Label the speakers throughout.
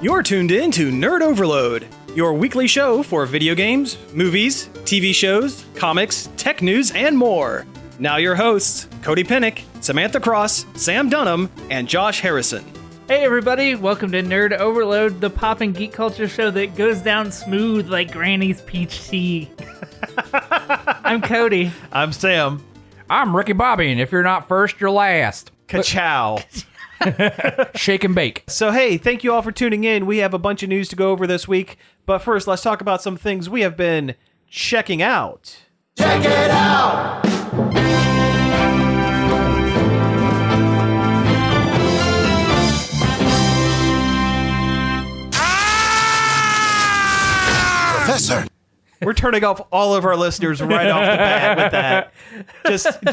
Speaker 1: You're tuned in to Nerd Overload, your weekly show for video games, movies, TV shows, comics, tech news, and more. Now your hosts, Cody Pennick, Samantha Cross, Sam Dunham, and Josh Harrison.
Speaker 2: Hey everybody, welcome to Nerd Overload, the pop and geek culture show that goes down smooth like Granny's peach tea. I'm Cody.
Speaker 3: I'm Sam.
Speaker 4: I'm Ricky Bobby, and if you're not first, you're last.
Speaker 1: Ka-chow.
Speaker 4: Shake and bake.
Speaker 1: So hey, thank you all for tuning in. We have a bunch of news to go over this week, but first let's talk about some things we have been checking out.
Speaker 5: Check it out! Professor!
Speaker 1: We're turning off all of our listeners right off the bat with that.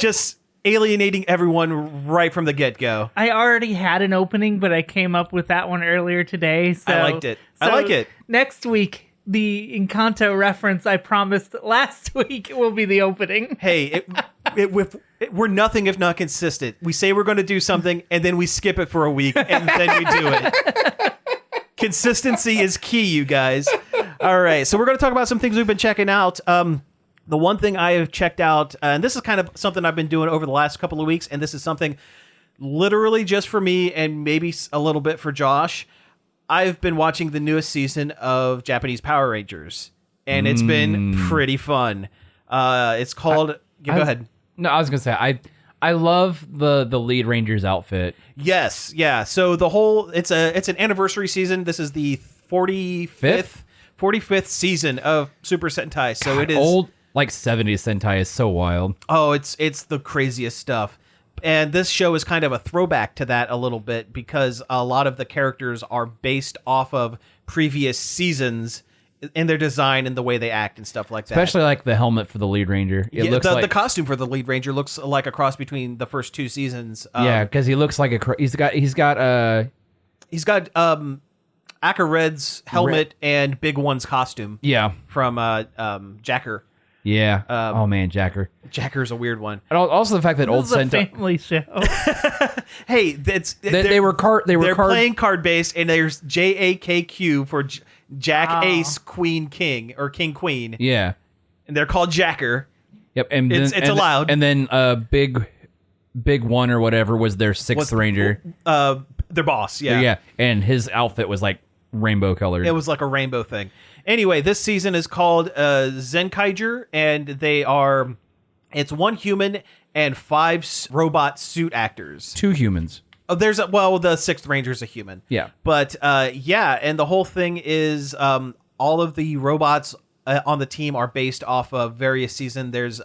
Speaker 1: Just alienating everyone right from the get-go.
Speaker 2: I already had an opening, but I came up with that one earlier today. So,
Speaker 1: I liked it. I like it.
Speaker 2: Next week, the Encanto reference I promised last week will be the opening.
Speaker 1: Hey, we're nothing if not consistent. We say we're going to do something, and then we skip it for a week, and then we do it. Consistency is key, you guys. All right, so we're going to talk about some things we've been checking out. The one thing I have checked out, and this is kind of something I've been doing over the last couple of weeks, and this is something literally just for me and maybe a little bit for Josh. I've been watching the newest season of Japanese Power Rangers, and it's been pretty fun. It's called... go ahead.
Speaker 4: No, I was going to say, I love the lead Ranger's outfit.
Speaker 1: Yes, yeah. So the whole... It's an anniversary season. This is the 45th season of Super Sentai. So
Speaker 4: God,
Speaker 1: it is...
Speaker 4: Old, like 70s Sentai is so wild.
Speaker 1: Oh, it's the craziest stuff. And this show is kind of a throwback to that a little bit because a lot of the characters are based off of previous seasons in their design and the way they act and stuff like that.
Speaker 4: Especially like the helmet for the lead Ranger. It looks like
Speaker 1: the costume for the lead Ranger looks like a cross between the first two seasons.
Speaker 4: Yeah, because he looks like he's got
Speaker 1: Aka Red's helmet and Big One's costume.
Speaker 4: Yeah.
Speaker 1: From Jacker.
Speaker 4: Yeah. Oh man, Jacker.
Speaker 1: Jacker's a weird one.
Speaker 4: And also the fact that old
Speaker 2: This is a
Speaker 4: Sentai.
Speaker 2: family show.
Speaker 1: Hey,
Speaker 4: They were
Speaker 1: playing card based, and there's JAKQ for Jack Ace Queen King or King Queen.
Speaker 4: Yeah.
Speaker 1: And they're called Jacker.
Speaker 4: Yep. And
Speaker 1: it's allowed.
Speaker 4: And then Big One or whatever was their sixth Ranger.
Speaker 1: Their boss. Yeah.
Speaker 4: Yeah. And his outfit was like rainbow colored.
Speaker 1: It was like a rainbow thing. Anyway, this season is called Zenkaiger, and it's one human and 5 robot suit actors.
Speaker 4: 2 humans.
Speaker 1: Oh, the sixth Ranger's a human.
Speaker 4: Yeah.
Speaker 1: But and the whole thing is all of the robots on the team are based off of various seasons. There's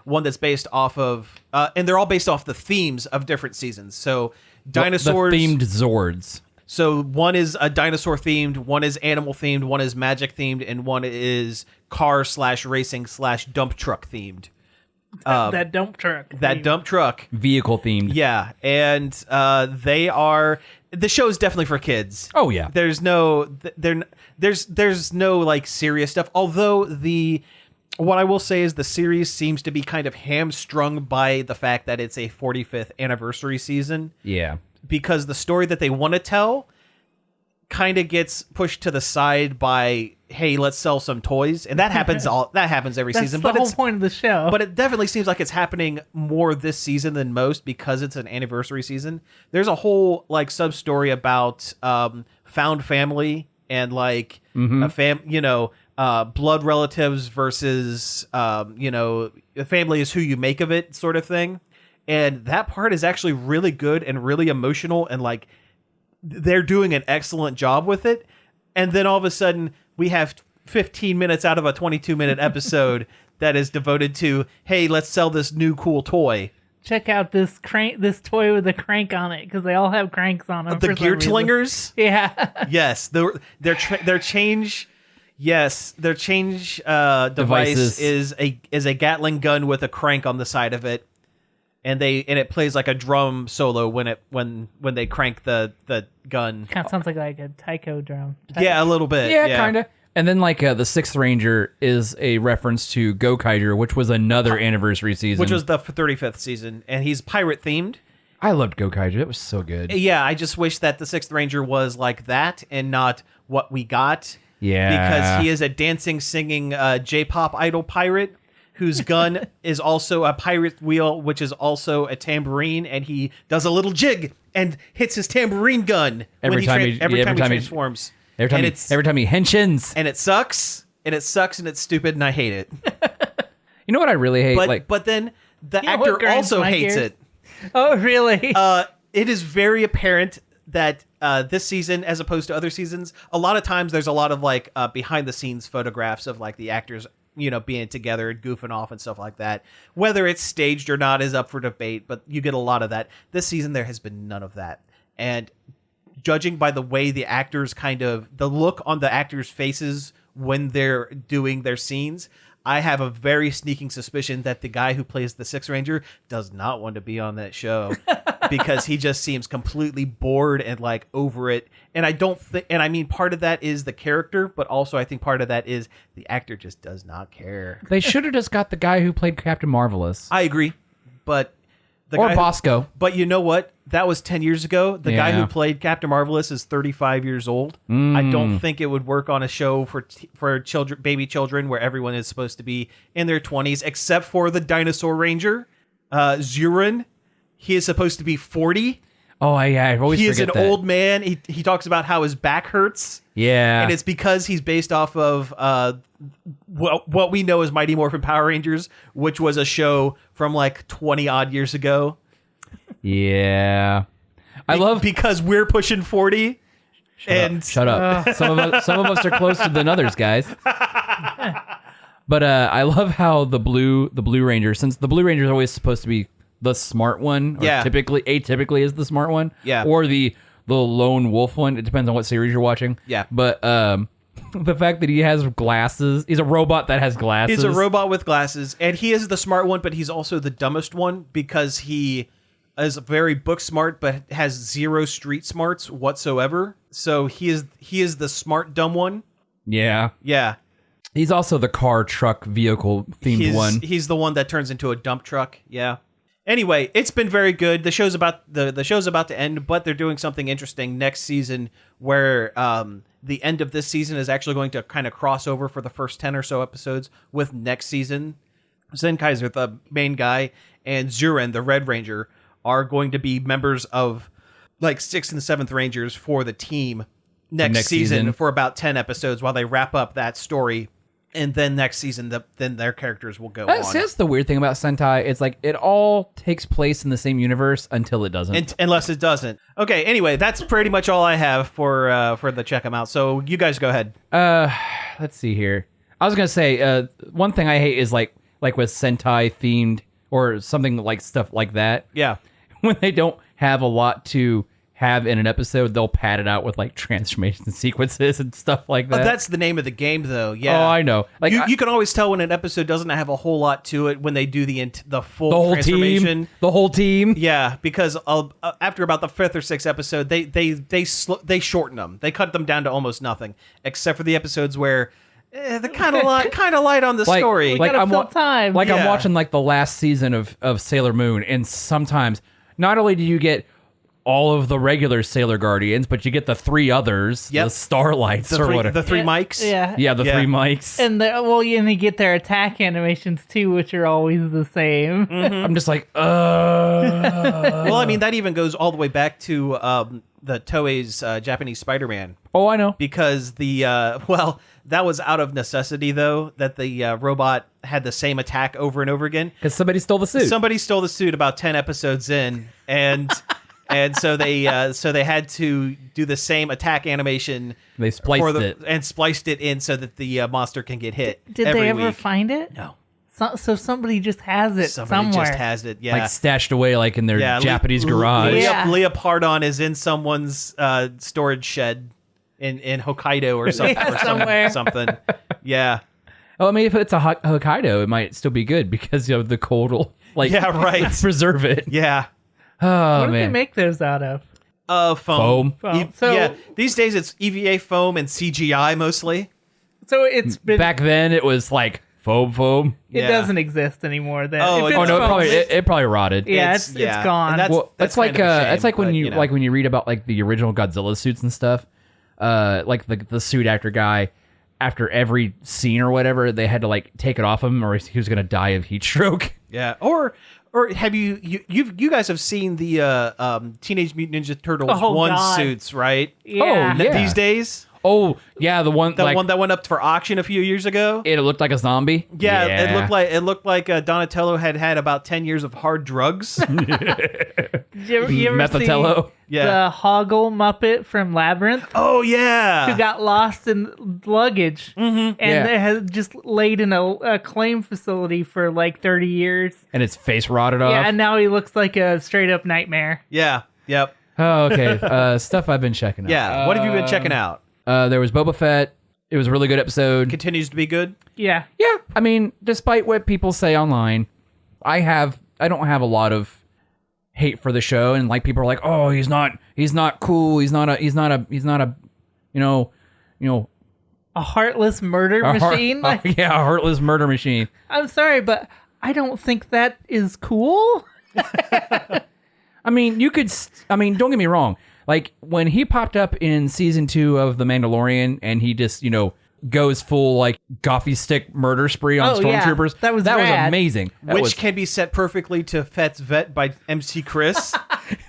Speaker 1: one that's based off of, and they're all based off the themes of different seasons. So dinosaurs.
Speaker 4: The themed Zords.
Speaker 1: So one is a dinosaur themed, one is animal themed, one is magic themed, and one is car/racing/ dump truck themed.
Speaker 2: That dump truck.
Speaker 1: That dump truck.
Speaker 4: Vehicle themed.
Speaker 1: Yeah. And the show is definitely for kids.
Speaker 4: Oh yeah.
Speaker 1: There's no like serious stuff. Although what I will say is the series seems to be kind of hamstrung by the fact that it's a 45th anniversary season.
Speaker 4: Yeah.
Speaker 1: Because the story that they want to tell kind of gets pushed to the side by, hey, let's sell some toys, and that happens every season.
Speaker 2: That's the whole point of the show.
Speaker 1: But it definitely seems like it's happening more this season than most because it's an anniversary season. There's a whole like sub story about found family and like blood relatives versus family is who you make of it sort of thing. And that part is actually really good and really emotional, and like they're doing an excellent job with it. And then all of a sudden we have 15 minutes out of a 22-minute episode that is devoted to, hey, let's sell this new cool toy.
Speaker 2: Check out this toy with a crank on it, because they all have cranks on them.
Speaker 1: The Geartlingers?
Speaker 2: Yeah.
Speaker 1: Yes, their change. Yes, their change device is a Gatling gun with a crank on the side of it. And it plays like a drum solo when they crank the gun.
Speaker 2: Kind of sounds like a taiko drum.
Speaker 1: Yeah, a little bit.
Speaker 4: Yeah, kind of. And then like the Sixth Ranger is a reference to Gokaiger, which was another anniversary season.
Speaker 1: Which was the 35th season. And he's pirate themed.
Speaker 4: I loved Zenkaiger. It was so good.
Speaker 1: Yeah, I just wish that the Sixth Ranger was like that and not what we got.
Speaker 4: Yeah.
Speaker 1: Because he is a dancing, singing J-pop idol pirate whose gun is also a pirate wheel, which is also a tambourine, and he does a little jig and hits his tambourine gun
Speaker 4: every time he
Speaker 1: transforms.
Speaker 4: Every time he henshins.
Speaker 1: And it sucks, and it's stupid, and I hate it.
Speaker 4: You know what I really hate?
Speaker 1: But then the
Speaker 2: know what
Speaker 1: actor
Speaker 2: grinds
Speaker 1: also
Speaker 2: my
Speaker 1: hates
Speaker 2: gears?
Speaker 1: it.
Speaker 2: Oh, really?
Speaker 1: It is very apparent that this season, as opposed to other seasons, a lot of times there's a lot of like behind the scenes photographs of like the actors, being together and goofing off and stuff like that. Whether it's staged or not is up for debate, but you get a lot of that. This season, there has been none of that. And judging by the way the actors the look on the actors' faces when they're doing their scenes, I have a very sneaking suspicion that the guy who plays the Sixth Ranger does not want to be on that show because he just seems completely bored and like over it. And I don't think, and I mean, part of that is the character, but also I think part of that is the actor just does not care.
Speaker 4: They should have just got the guy who played Captain Marvelous.
Speaker 1: I agree, but
Speaker 4: or Bosco.
Speaker 1: But you know what? That was 10 years ago. The guy who
Speaker 4: Yeah.
Speaker 1: played Captain Marvelous is 35 years old. I don't think it would work on a show for children, baby children, where everyone is supposed to be in their 20s, except for the Dinosaur Ranger, Zurin. He is supposed to be 40.
Speaker 4: Oh, yeah, I always
Speaker 1: He
Speaker 4: forget
Speaker 1: is an
Speaker 4: that.
Speaker 1: old man. He talks about how his back hurts.
Speaker 4: Yeah.
Speaker 1: And it's because he's based off of what we know as Mighty Morphin Power Rangers, which was a show from like 20 odd years ago.
Speaker 4: Yeah. I love...
Speaker 1: Because we're pushing 40.
Speaker 4: Shut up. Some of us are closer than others, guys. But I love how the Blue Ranger, since the Blue Ranger is always supposed to be the smart one, or atypically is the smart one, or the lone wolf one. It depends on what series you're watching.
Speaker 1: Yeah.
Speaker 4: But the fact that he has glasses, he's a robot that has glasses.
Speaker 1: He's a robot with glasses, and he is the smart one, but he's also the dumbest one because he is very book smart, but has zero street smarts whatsoever. So he is the smart dumb one.
Speaker 4: Yeah.
Speaker 1: Yeah.
Speaker 4: He's also the car, truck, vehicle themed one.
Speaker 1: He's the one that turns into a dump truck. Yeah. Anyway, it's been very good. The show's about to end, but they're doing something interesting next season where the end of this season is actually going to kind of cross over for the first 10 or so episodes with next season. Zenkaiger, the main guy, and Zurin, the Red Ranger, are going to be members of like 6th and 7th Rangers for the team next season for about 10 episodes while they wrap up that story. And then next season, then their characters will go on.
Speaker 4: That's the weird thing about Sentai. It's like it all takes place in the same universe until it doesn't.
Speaker 1: Unless it doesn't. Okay, anyway, that's pretty much all I have for the check 'em out. So you guys go ahead.
Speaker 4: Let's see here. I was going to say, one thing I hate is like with Sentai themed or something like stuff like that.
Speaker 1: Yeah.
Speaker 4: When they don't have a lot to have in an episode, they'll pad it out with like transformation sequences and stuff like that.
Speaker 1: That's the name of the game, though. Yeah.
Speaker 4: Oh, I know. Like
Speaker 1: you can always tell when an episode doesn't have a whole lot to it when they do the full
Speaker 4: whole
Speaker 1: transformation.
Speaker 4: team. The whole team.
Speaker 1: Yeah, because after about the 5th or 6th episode, they shorten them. They cut them down to almost nothing, except for the episodes where they're kind of light on the story.
Speaker 4: Like
Speaker 2: gotta fill time.
Speaker 4: I'm
Speaker 1: Yeah.
Speaker 4: watching like the last season of Sailor Moon, and sometimes not only do you get all of the regular Sailor Guardians, but you get the 3 others, the Starlights or whatever.
Speaker 1: The 3 mics.
Speaker 2: Yeah.
Speaker 4: The 3 mics.
Speaker 2: And you get their attack animations too, which are always the same.
Speaker 4: I'm just like,
Speaker 1: Well, I mean, that even goes all the way back to the Toei's Japanese Spider-Man.
Speaker 4: Oh, I know.
Speaker 1: Because that was out of necessity, though, that the robot had the same attack over and over again.
Speaker 4: Because somebody stole the suit.
Speaker 1: Somebody stole the suit about 10 episodes in, and so they had to do the same attack animation.
Speaker 4: They spliced it.
Speaker 1: And spliced it in so that the monster can get hit.
Speaker 2: Did
Speaker 1: every
Speaker 2: they ever
Speaker 1: week.
Speaker 2: find it?
Speaker 1: No.
Speaker 2: So somebody just has it
Speaker 1: Somebody
Speaker 2: somewhere.
Speaker 1: just has it, yeah.
Speaker 4: Like stashed away like in their Japanese garage.
Speaker 2: Yeah.
Speaker 1: Leopardon is in someone's storage shed in Hokkaido or something.
Speaker 2: Yeah, somewhere.
Speaker 1: Something. Yeah.
Speaker 4: Oh, I mean, if it's a Hokkaido, it might still be good because the cold will preserve it.
Speaker 1: Yeah.
Speaker 4: Oh,
Speaker 2: What do they
Speaker 4: man.
Speaker 2: make those out of?
Speaker 1: Foam.
Speaker 2: Foam. So-
Speaker 1: These days it's EVA foam and CGI mostly.
Speaker 2: So it's been
Speaker 4: Back then, it was like Phobe.
Speaker 2: It
Speaker 1: Yeah.
Speaker 2: doesn't exist anymore. Then.
Speaker 1: Oh,
Speaker 2: If
Speaker 1: oh,
Speaker 2: it's
Speaker 4: no,
Speaker 2: foam,
Speaker 4: it probably rotted.
Speaker 2: Yeah, it's gone.
Speaker 1: And that's
Speaker 4: like
Speaker 1: kind of a shame,
Speaker 4: it's like when
Speaker 1: but,
Speaker 4: you
Speaker 1: know.
Speaker 4: like when you read about like the original Godzilla suits and stuff. Like the suit actor guy, after every scene or whatever, they had to like take it off him, or he was gonna die of heat stroke.
Speaker 1: Yeah, or have you guys have seen the Teenage Mutant Ninja Turtles
Speaker 2: Oh,
Speaker 1: 1
Speaker 2: God.
Speaker 1: suits, right?
Speaker 2: Yeah.
Speaker 4: Oh, yeah.
Speaker 1: These days,
Speaker 4: Oh yeah, the one
Speaker 1: the one that went up for auction a few years ago.
Speaker 4: it looked like a zombie.
Speaker 1: Yeah, it looked like Donatello had about 10 years of hard drugs.
Speaker 2: You ever
Speaker 4: Methatello.
Speaker 2: see
Speaker 1: Yeah.
Speaker 2: the Hoggle Muppet from Labyrinth?
Speaker 1: Oh yeah.
Speaker 2: Who got lost in luggage and
Speaker 4: Yeah.
Speaker 2: they had just laid in a claim facility for like 30 years.
Speaker 4: And its face rotted off.
Speaker 2: Yeah, and now he looks like a straight up nightmare.
Speaker 1: Yeah. Yep.
Speaker 4: Oh, okay. Stuff I've been checking out.
Speaker 1: Yeah. What have you been checking out?
Speaker 4: There was Boba Fett. It was a really good episode.
Speaker 1: Continues to be good.
Speaker 2: Yeah.
Speaker 4: Yeah, I mean, despite what people say online, I don't have a lot of hate for the show, and like people are like, oh, he's not cool. He's not a, you know,
Speaker 2: A heartless murder
Speaker 4: a heart-
Speaker 2: machine. Like,
Speaker 4: yeah, a heartless murder machine.
Speaker 2: I'm sorry, but I don't think that is cool.
Speaker 4: I mean, don't get me wrong. Like when he popped up in season 2 of The Mandalorian, and he just, goes full like goffy stick murder spree on
Speaker 2: Oh, yeah.
Speaker 4: stormtroopers.
Speaker 2: That was rad.
Speaker 4: amazing. That
Speaker 1: Which
Speaker 4: was-
Speaker 1: can be set perfectly to Fett's Vet by MC Chris.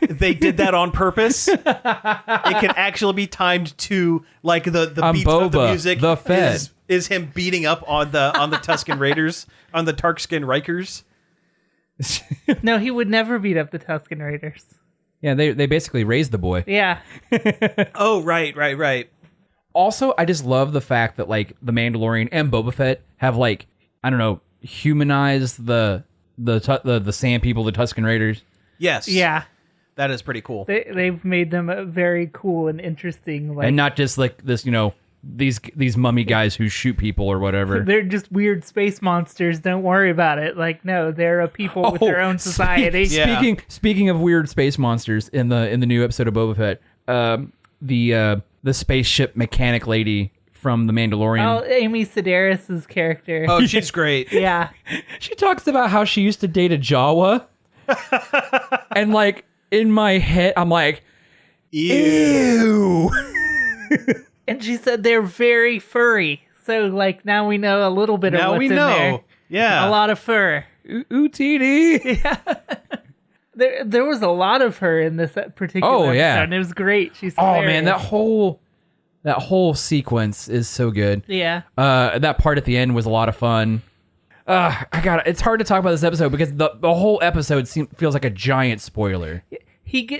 Speaker 1: They did that on purpose. It can actually be timed to like the beats of the
Speaker 4: Boba,
Speaker 1: music
Speaker 4: the Fett.
Speaker 1: is him beating up on the Tusken Raiders, on the Tarkskin Rikers.
Speaker 2: No, he would never beat up the Tusken Raiders.
Speaker 4: yeah, they basically raised the boy.
Speaker 2: Yeah.
Speaker 1: Oh, right.
Speaker 4: Also, I just love the fact that like the Mandalorian and Boba Fett have like, I don't know, humanized the Sand People, the Tusken Raiders.
Speaker 1: Yes.
Speaker 2: Yeah.
Speaker 1: That is pretty cool.
Speaker 2: They've made them a very cool and interesting. Like,
Speaker 4: And not just like this, these mummy guys who shoot people or whatever.
Speaker 2: they're just weird space monsters. Don't worry about it. Like, no, they're a people with their own society.
Speaker 1: Yeah.
Speaker 4: Speaking of weird space monsters, in the new episode of Boba Fett, the spaceship mechanic lady from The Mandalorian.
Speaker 2: Oh, Amy Sedaris' character.
Speaker 1: Oh, she's great.
Speaker 2: Yeah.
Speaker 4: She talks about how she used to date a Jawa. And like in my head, I'm like, ew.
Speaker 2: And she said they're very furry. So, like, now we know a little bit of
Speaker 1: Now
Speaker 2: what's
Speaker 1: we
Speaker 2: in
Speaker 1: know.
Speaker 2: there.
Speaker 1: Yeah.
Speaker 2: A lot of fur.
Speaker 4: Ooh, TD.
Speaker 2: There was a lot of her in this particular
Speaker 4: Oh,
Speaker 2: episode,
Speaker 4: yeah.
Speaker 2: and it was great. She's
Speaker 4: Oh
Speaker 2: hilarious.
Speaker 4: man, that whole sequence is so good.
Speaker 2: Yeah.
Speaker 4: That part at the end was a lot of fun. It's hard to talk about this episode because the whole episode feels like a giant spoiler.
Speaker 2: The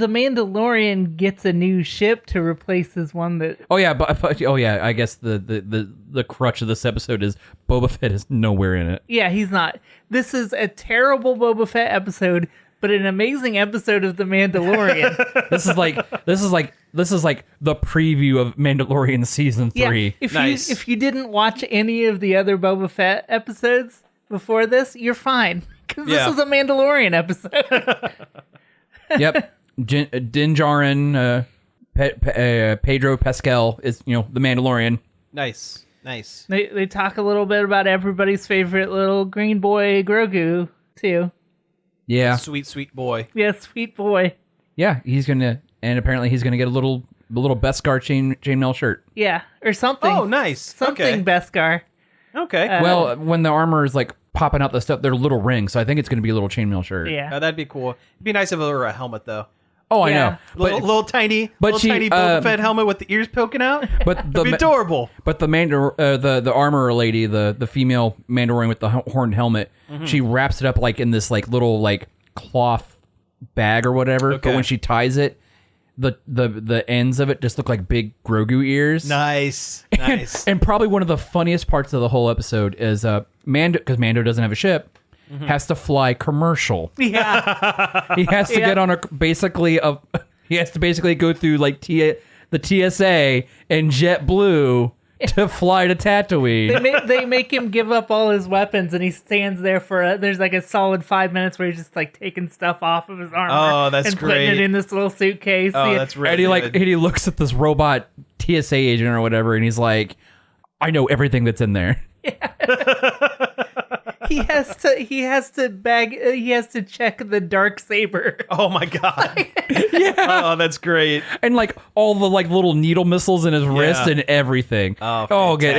Speaker 2: Mandalorian gets a new ship to replace his one that
Speaker 4: Oh yeah, but I guess the crutch of this episode is Boba Fett is nowhere in it.
Speaker 2: he's not. This is a terrible Boba Fett episode, but an amazing episode of The Mandalorian.
Speaker 4: This is like the preview of Mandalorian season 3.
Speaker 2: If you didn't watch any of the other Boba Fett episodes before this, you're fine because this is a Mandalorian episode.
Speaker 4: Yep. Din Djarin, Pedro Pascal is the Mandalorian.
Speaker 1: Nice.
Speaker 2: They talk a little bit about everybody's favorite little green boy Grogu too.
Speaker 4: Yeah.
Speaker 1: Sweet boy.
Speaker 2: Yeah, sweet boy.
Speaker 4: Yeah, apparently he's gonna get a little Beskar chainmail shirt.
Speaker 2: Yeah, or something.
Speaker 1: Oh, nice.
Speaker 2: Something Beskar.
Speaker 1: Okay.
Speaker 4: Well, when the armor is like popping out the stuff, they're little rings, so I think it's gonna be a little chainmail shirt.
Speaker 2: Yeah.
Speaker 1: That'd be cool. It'd be nice if it were a helmet though.
Speaker 4: Oh, I
Speaker 2: Yeah.
Speaker 4: know.
Speaker 1: Little tiny Boba Fett helmet with the ears poking out.
Speaker 4: But
Speaker 1: It'd be adorable.
Speaker 4: But the armorer lady, the female Mandalorian with the horned helmet, she wraps it up like in this like little like cloth bag or whatever.
Speaker 1: Okay.
Speaker 4: But when she ties it, the ends of it just look like big Grogu ears.
Speaker 1: Nice.
Speaker 4: And probably one of the funniest parts of the whole episode is Mando, because Mando doesn't have a ship, has to fly commercial.
Speaker 2: Yeah.
Speaker 4: He has to get on he has to basically go through like the TSA and JetBlue to fly to Tatooine.
Speaker 2: They make him give up all his weapons, and he stands there for there's like a solid 5 minutes where he's just like taking stuff off of his armor.
Speaker 1: Oh, that's
Speaker 2: and putting
Speaker 1: great.
Speaker 2: it in this little suitcase.
Speaker 1: Oh,
Speaker 2: Yeah.
Speaker 1: that's really
Speaker 4: And he looks at this robot TSA agent or whatever, and he's like, "I know everything that's in there."
Speaker 2: He has to check the dark saber.
Speaker 1: Oh my god. Oh, that's great.
Speaker 4: And like all the like little needle missiles in his wrist and everything.
Speaker 1: Oh,
Speaker 4: good.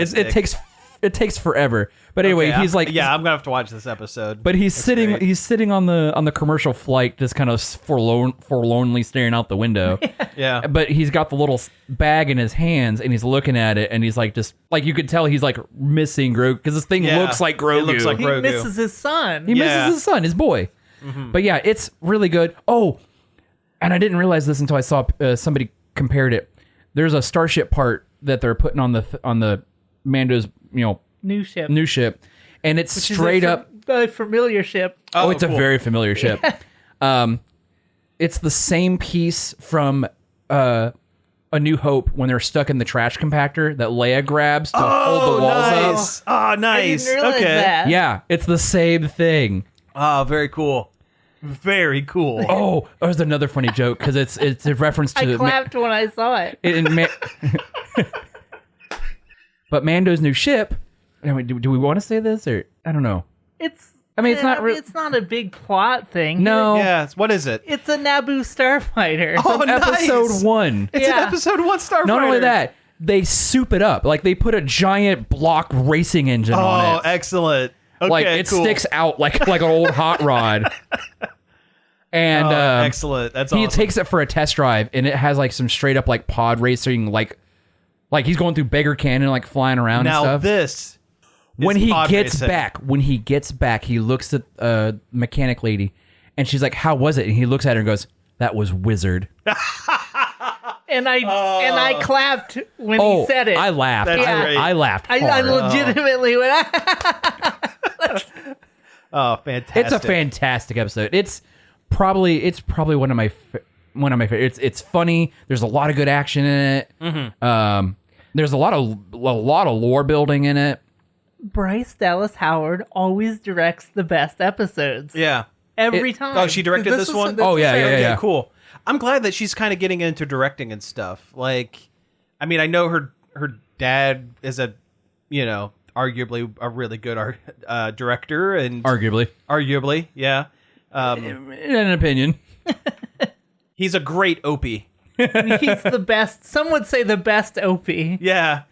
Speaker 4: It takes forever. But anyway,
Speaker 1: Okay,
Speaker 4: he's like,
Speaker 1: I'm gonna have to watch this episode.
Speaker 4: but he's sitting
Speaker 1: great.
Speaker 4: he's sitting on the commercial flight, just kind of forlornly staring out the window.
Speaker 1: Yeah.
Speaker 4: But he's got the little bag in his hands, and he's looking at it, and he's like, just like you could tell he's like missing Grogu because this thing
Speaker 1: Yeah,
Speaker 4: looks like Grogu.
Speaker 1: it looks like
Speaker 2: He
Speaker 1: Grogu.
Speaker 2: misses his son.
Speaker 4: He
Speaker 1: Yeah.
Speaker 4: misses his son, his boy. But yeah, it's really good. Oh, and I didn't realize this until I saw somebody compared it. There's a starship part that they're putting on the Mando's
Speaker 2: New ship.
Speaker 4: new ship, and it's
Speaker 2: Which is
Speaker 4: straight up.
Speaker 2: a familiar ship.
Speaker 4: Oh, it's
Speaker 1: cool.
Speaker 4: a very familiar ship. It's the same piece from A New Hope when they're stuck in the trash compactor that Leia grabs to hold the walls up.
Speaker 1: Nice. Oh, nice.
Speaker 2: I didn't realize
Speaker 1: Okay.
Speaker 2: that.
Speaker 4: Yeah, it's the same thing.
Speaker 1: Oh, very cool. Very cool.
Speaker 4: Oh, there's another funny joke because it's a reference to
Speaker 2: I clapped when I saw it.
Speaker 4: But Mando's new ship. Anyway, do we want to say this or I don't know?
Speaker 2: It's
Speaker 4: it's not
Speaker 2: it's not a big plot thing.
Speaker 4: No.
Speaker 1: Yeah. What is it?
Speaker 2: It's a Naboo starfighter.
Speaker 1: Oh, nice.
Speaker 4: Episode 1.
Speaker 1: It's
Speaker 2: Yeah.
Speaker 1: an episode 1 Starfighter.
Speaker 4: Not only that, they soup it up. Like they put a giant block racing engine on
Speaker 1: Oh,
Speaker 4: it.
Speaker 1: excellent. Okay,
Speaker 4: Like it
Speaker 1: cool.
Speaker 4: sticks out like an old hot rod. And
Speaker 1: excellent. That's
Speaker 4: he
Speaker 1: awesome.
Speaker 4: takes it for a test drive, and it has like some straight up like pod racing, like he's going through Beggar Canyon, like flying around
Speaker 1: now
Speaker 4: and stuff.
Speaker 1: this.
Speaker 4: When
Speaker 1: is
Speaker 4: he
Speaker 1: pod
Speaker 4: gets
Speaker 1: racing.
Speaker 4: back, he looks at mechanic lady, and she's like, "How was it?" And he looks at her and goes, "That was wizard."
Speaker 2: And I clapped when
Speaker 4: Oh,
Speaker 2: he said it.
Speaker 4: I laughed.
Speaker 1: That's
Speaker 2: Yeah.
Speaker 1: great.
Speaker 4: I laughed.
Speaker 2: I
Speaker 4: hard.
Speaker 2: legitimately went.
Speaker 1: Oh, fantastic.
Speaker 4: It's a fantastic episode. It's probably one of my favorites. It's funny. There's a lot of good action in it.
Speaker 1: Mm-hmm.
Speaker 4: There's a lot of lore building in it.
Speaker 2: Bryce Dallas Howard always directs the best episodes.
Speaker 1: Yeah.
Speaker 2: Every time.
Speaker 1: Oh, she directed
Speaker 2: 'Cause
Speaker 1: this one?
Speaker 2: was
Speaker 4: Oh, yeah,
Speaker 2: her-
Speaker 4: yeah, yeah.
Speaker 1: Okay, cool. I'm glad that she's kind of getting into directing and stuff. Like, I mean, I know her dad is arguably a really good director and
Speaker 4: Arguably,
Speaker 1: yeah.
Speaker 4: in an opinion.
Speaker 1: He's a great Opie.
Speaker 2: He's the best. Some would say the best OP.
Speaker 1: Yeah.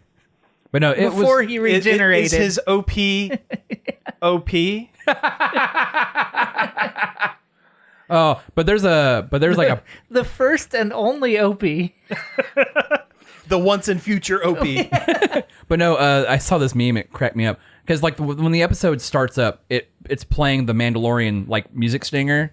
Speaker 4: But no, it
Speaker 2: Before
Speaker 4: was.
Speaker 2: he regenerated.
Speaker 1: Is his OP OP?
Speaker 4: Oh, but there's like a.
Speaker 2: the first and only OP.
Speaker 1: The once and future OP.
Speaker 4: But no, I saw this meme. It cracked me up because like when the episode starts up, it's playing the Mandalorian like music stinger.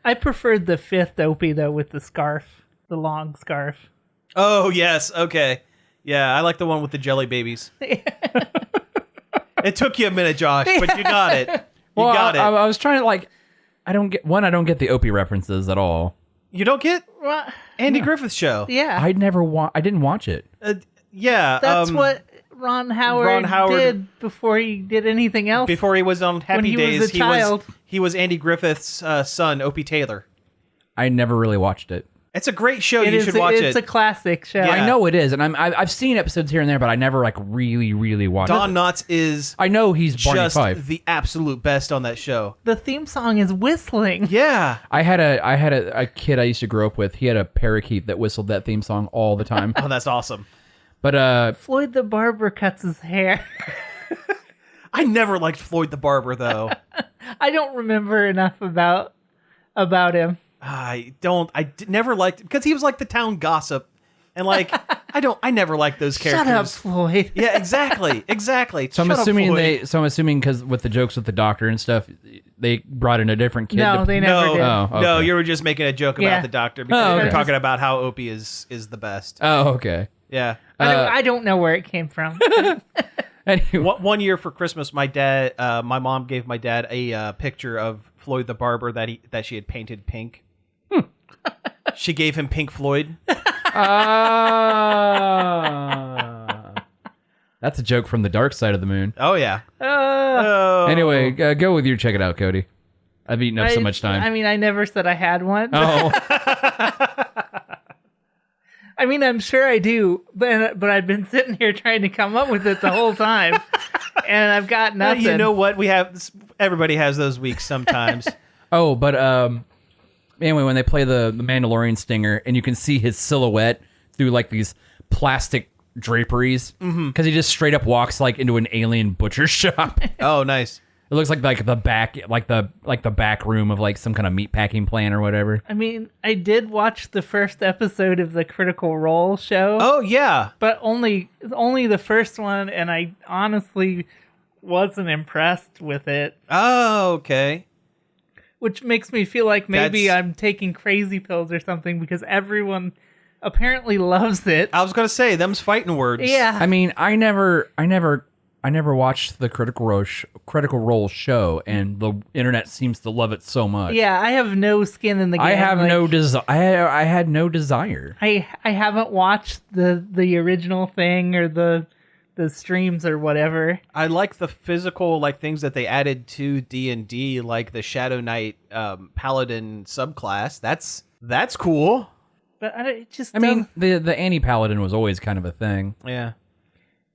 Speaker 2: I preferred the fifth OP though with the scarf, the long scarf.
Speaker 1: Oh, yes. Okay. Yeah, I like the one with the jelly babies. It took you a minute, Josh, but you got it. You got it.
Speaker 4: I was trying to like. I don't get the Opie references at all.
Speaker 1: You don't get
Speaker 2: What?
Speaker 1: Andy Griffith's show.
Speaker 2: Yeah,
Speaker 4: I didn't watch it.
Speaker 1: Yeah.
Speaker 2: that's what Ron Howard did before he did anything else.
Speaker 1: Before he was on Happy
Speaker 2: he was
Speaker 1: Days,
Speaker 2: a child.
Speaker 1: he was Andy Griffith's son, Opie Taylor.
Speaker 4: I never really watched it.
Speaker 1: It's a great show.
Speaker 2: It
Speaker 1: You
Speaker 2: is
Speaker 1: should watch
Speaker 2: it's
Speaker 1: it.
Speaker 2: a classic show.
Speaker 1: Yeah.
Speaker 4: I know it is, and I've seen episodes here and there, but I never like really watched
Speaker 1: Don
Speaker 4: it.
Speaker 1: Knotts is
Speaker 4: I know he's Barney
Speaker 1: just
Speaker 4: Fife.
Speaker 1: the absolute best on that show.
Speaker 2: The theme song is whistling.
Speaker 1: Yeah.
Speaker 4: I had a kid I used to grow up with. He had a parakeet that whistled that theme song all the time.
Speaker 1: Oh, that's awesome.
Speaker 4: But
Speaker 2: Floyd the barber cuts his hair.
Speaker 1: I never liked Floyd the Barber, though.
Speaker 2: I don't remember enough about him.
Speaker 1: Never liked because he was like the town gossip, and like I never liked those characters.
Speaker 2: Shut up, Floyd.
Speaker 1: Yeah, exactly.
Speaker 4: so I'm
Speaker 1: Shut up,
Speaker 4: assuming
Speaker 1: Floyd.
Speaker 4: because with the jokes with the doctor and stuff, they brought in a different kid.
Speaker 2: No, they never
Speaker 1: No,
Speaker 2: did.
Speaker 4: Oh, okay.
Speaker 1: no, you were just making a joke about
Speaker 2: Yeah.
Speaker 1: the doctor because
Speaker 4: Oh,
Speaker 1: we were
Speaker 4: okay.
Speaker 1: talking about how Opie is the best.
Speaker 4: Oh, okay.
Speaker 1: Yeah.
Speaker 2: I don't know where it came from.
Speaker 4: Anyway,
Speaker 1: One year for Christmas, my mom gave my dad a picture of Floyd the Barber that she had painted pink. She gave him Pink Floyd.
Speaker 4: that's a joke from the dark side of the moon.
Speaker 1: Oh yeah.
Speaker 2: Uh,
Speaker 4: Anyway, go with your check it out, Cody. I've eaten up so much time.
Speaker 2: I mean, I never said I had one.
Speaker 4: Oh,
Speaker 2: I mean, I'm sure I do, but I've been sitting here trying to come up with it the whole time. and I've got nothing.
Speaker 1: You know what? Everybody has those weeks sometimes.
Speaker 4: Oh, but anyway, when they play the Mandalorian stinger, and you can see his silhouette through like these plastic draperies, because he just straight up walks like into an alien butcher shop.
Speaker 1: Oh, nice.
Speaker 4: It looks like the back, like the back room of like some kind of meat packing plant or whatever.
Speaker 2: I mean, I did watch the first episode of the Critical Role show.
Speaker 1: Oh yeah,
Speaker 2: but only the first one, and I honestly wasn't impressed with it.
Speaker 1: Oh, okay.
Speaker 2: Which makes me feel like maybe
Speaker 1: That's-
Speaker 2: I'm taking crazy pills or something, because everyone apparently loves it.
Speaker 1: I was gonna say them's fighting words.
Speaker 2: Yeah.
Speaker 4: I mean, I never watched the Critical Role show, and the internet seems to love it so much.
Speaker 2: Yeah, I have no skin in the game.
Speaker 4: I have
Speaker 2: like,
Speaker 4: no desire. I had no desire.
Speaker 2: I haven't watched the original thing or the streams or whatever.
Speaker 1: I like the physical things that they added to D&D, like the Shadow Knight Paladin subclass. That's cool.
Speaker 2: But it just
Speaker 4: I mean, the anti-paladin was always kind of a thing.
Speaker 1: Yeah.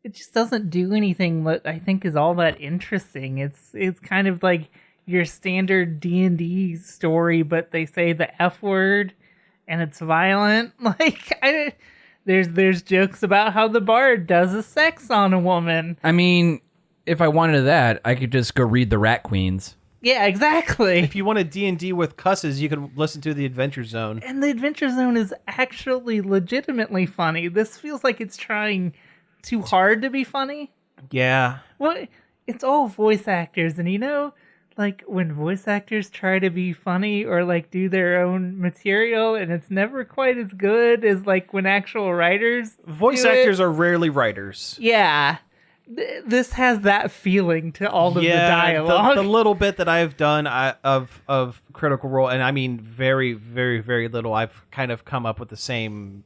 Speaker 2: it just doesn't do anything that I think is all that interesting. It's kind of like your standard D&D story, but they say the F word and it's violent. Like there's jokes about how the bard does a sex on a woman.
Speaker 4: I mean, if I wanted that, I could just go read the Rat Queens.
Speaker 2: Yeah, exactly.
Speaker 1: If you want a D&D with cusses, you can listen to the Adventure Zone.
Speaker 2: And the Adventure Zone is actually legitimately funny. This feels like it's trying too hard to be funny.
Speaker 1: Yeah.
Speaker 2: Well, it's all voice actors, and like when voice actors try to be funny or like do their own material, and it's never quite as good as like when actual writers
Speaker 1: Voice
Speaker 2: do
Speaker 1: actors
Speaker 2: it.
Speaker 1: are rarely writers.
Speaker 2: Yeah. This has that feeling to all of the dialogue.
Speaker 1: The little bit that I've done of Critical Role, and I mean very, very, very little, I've kind of come up with the same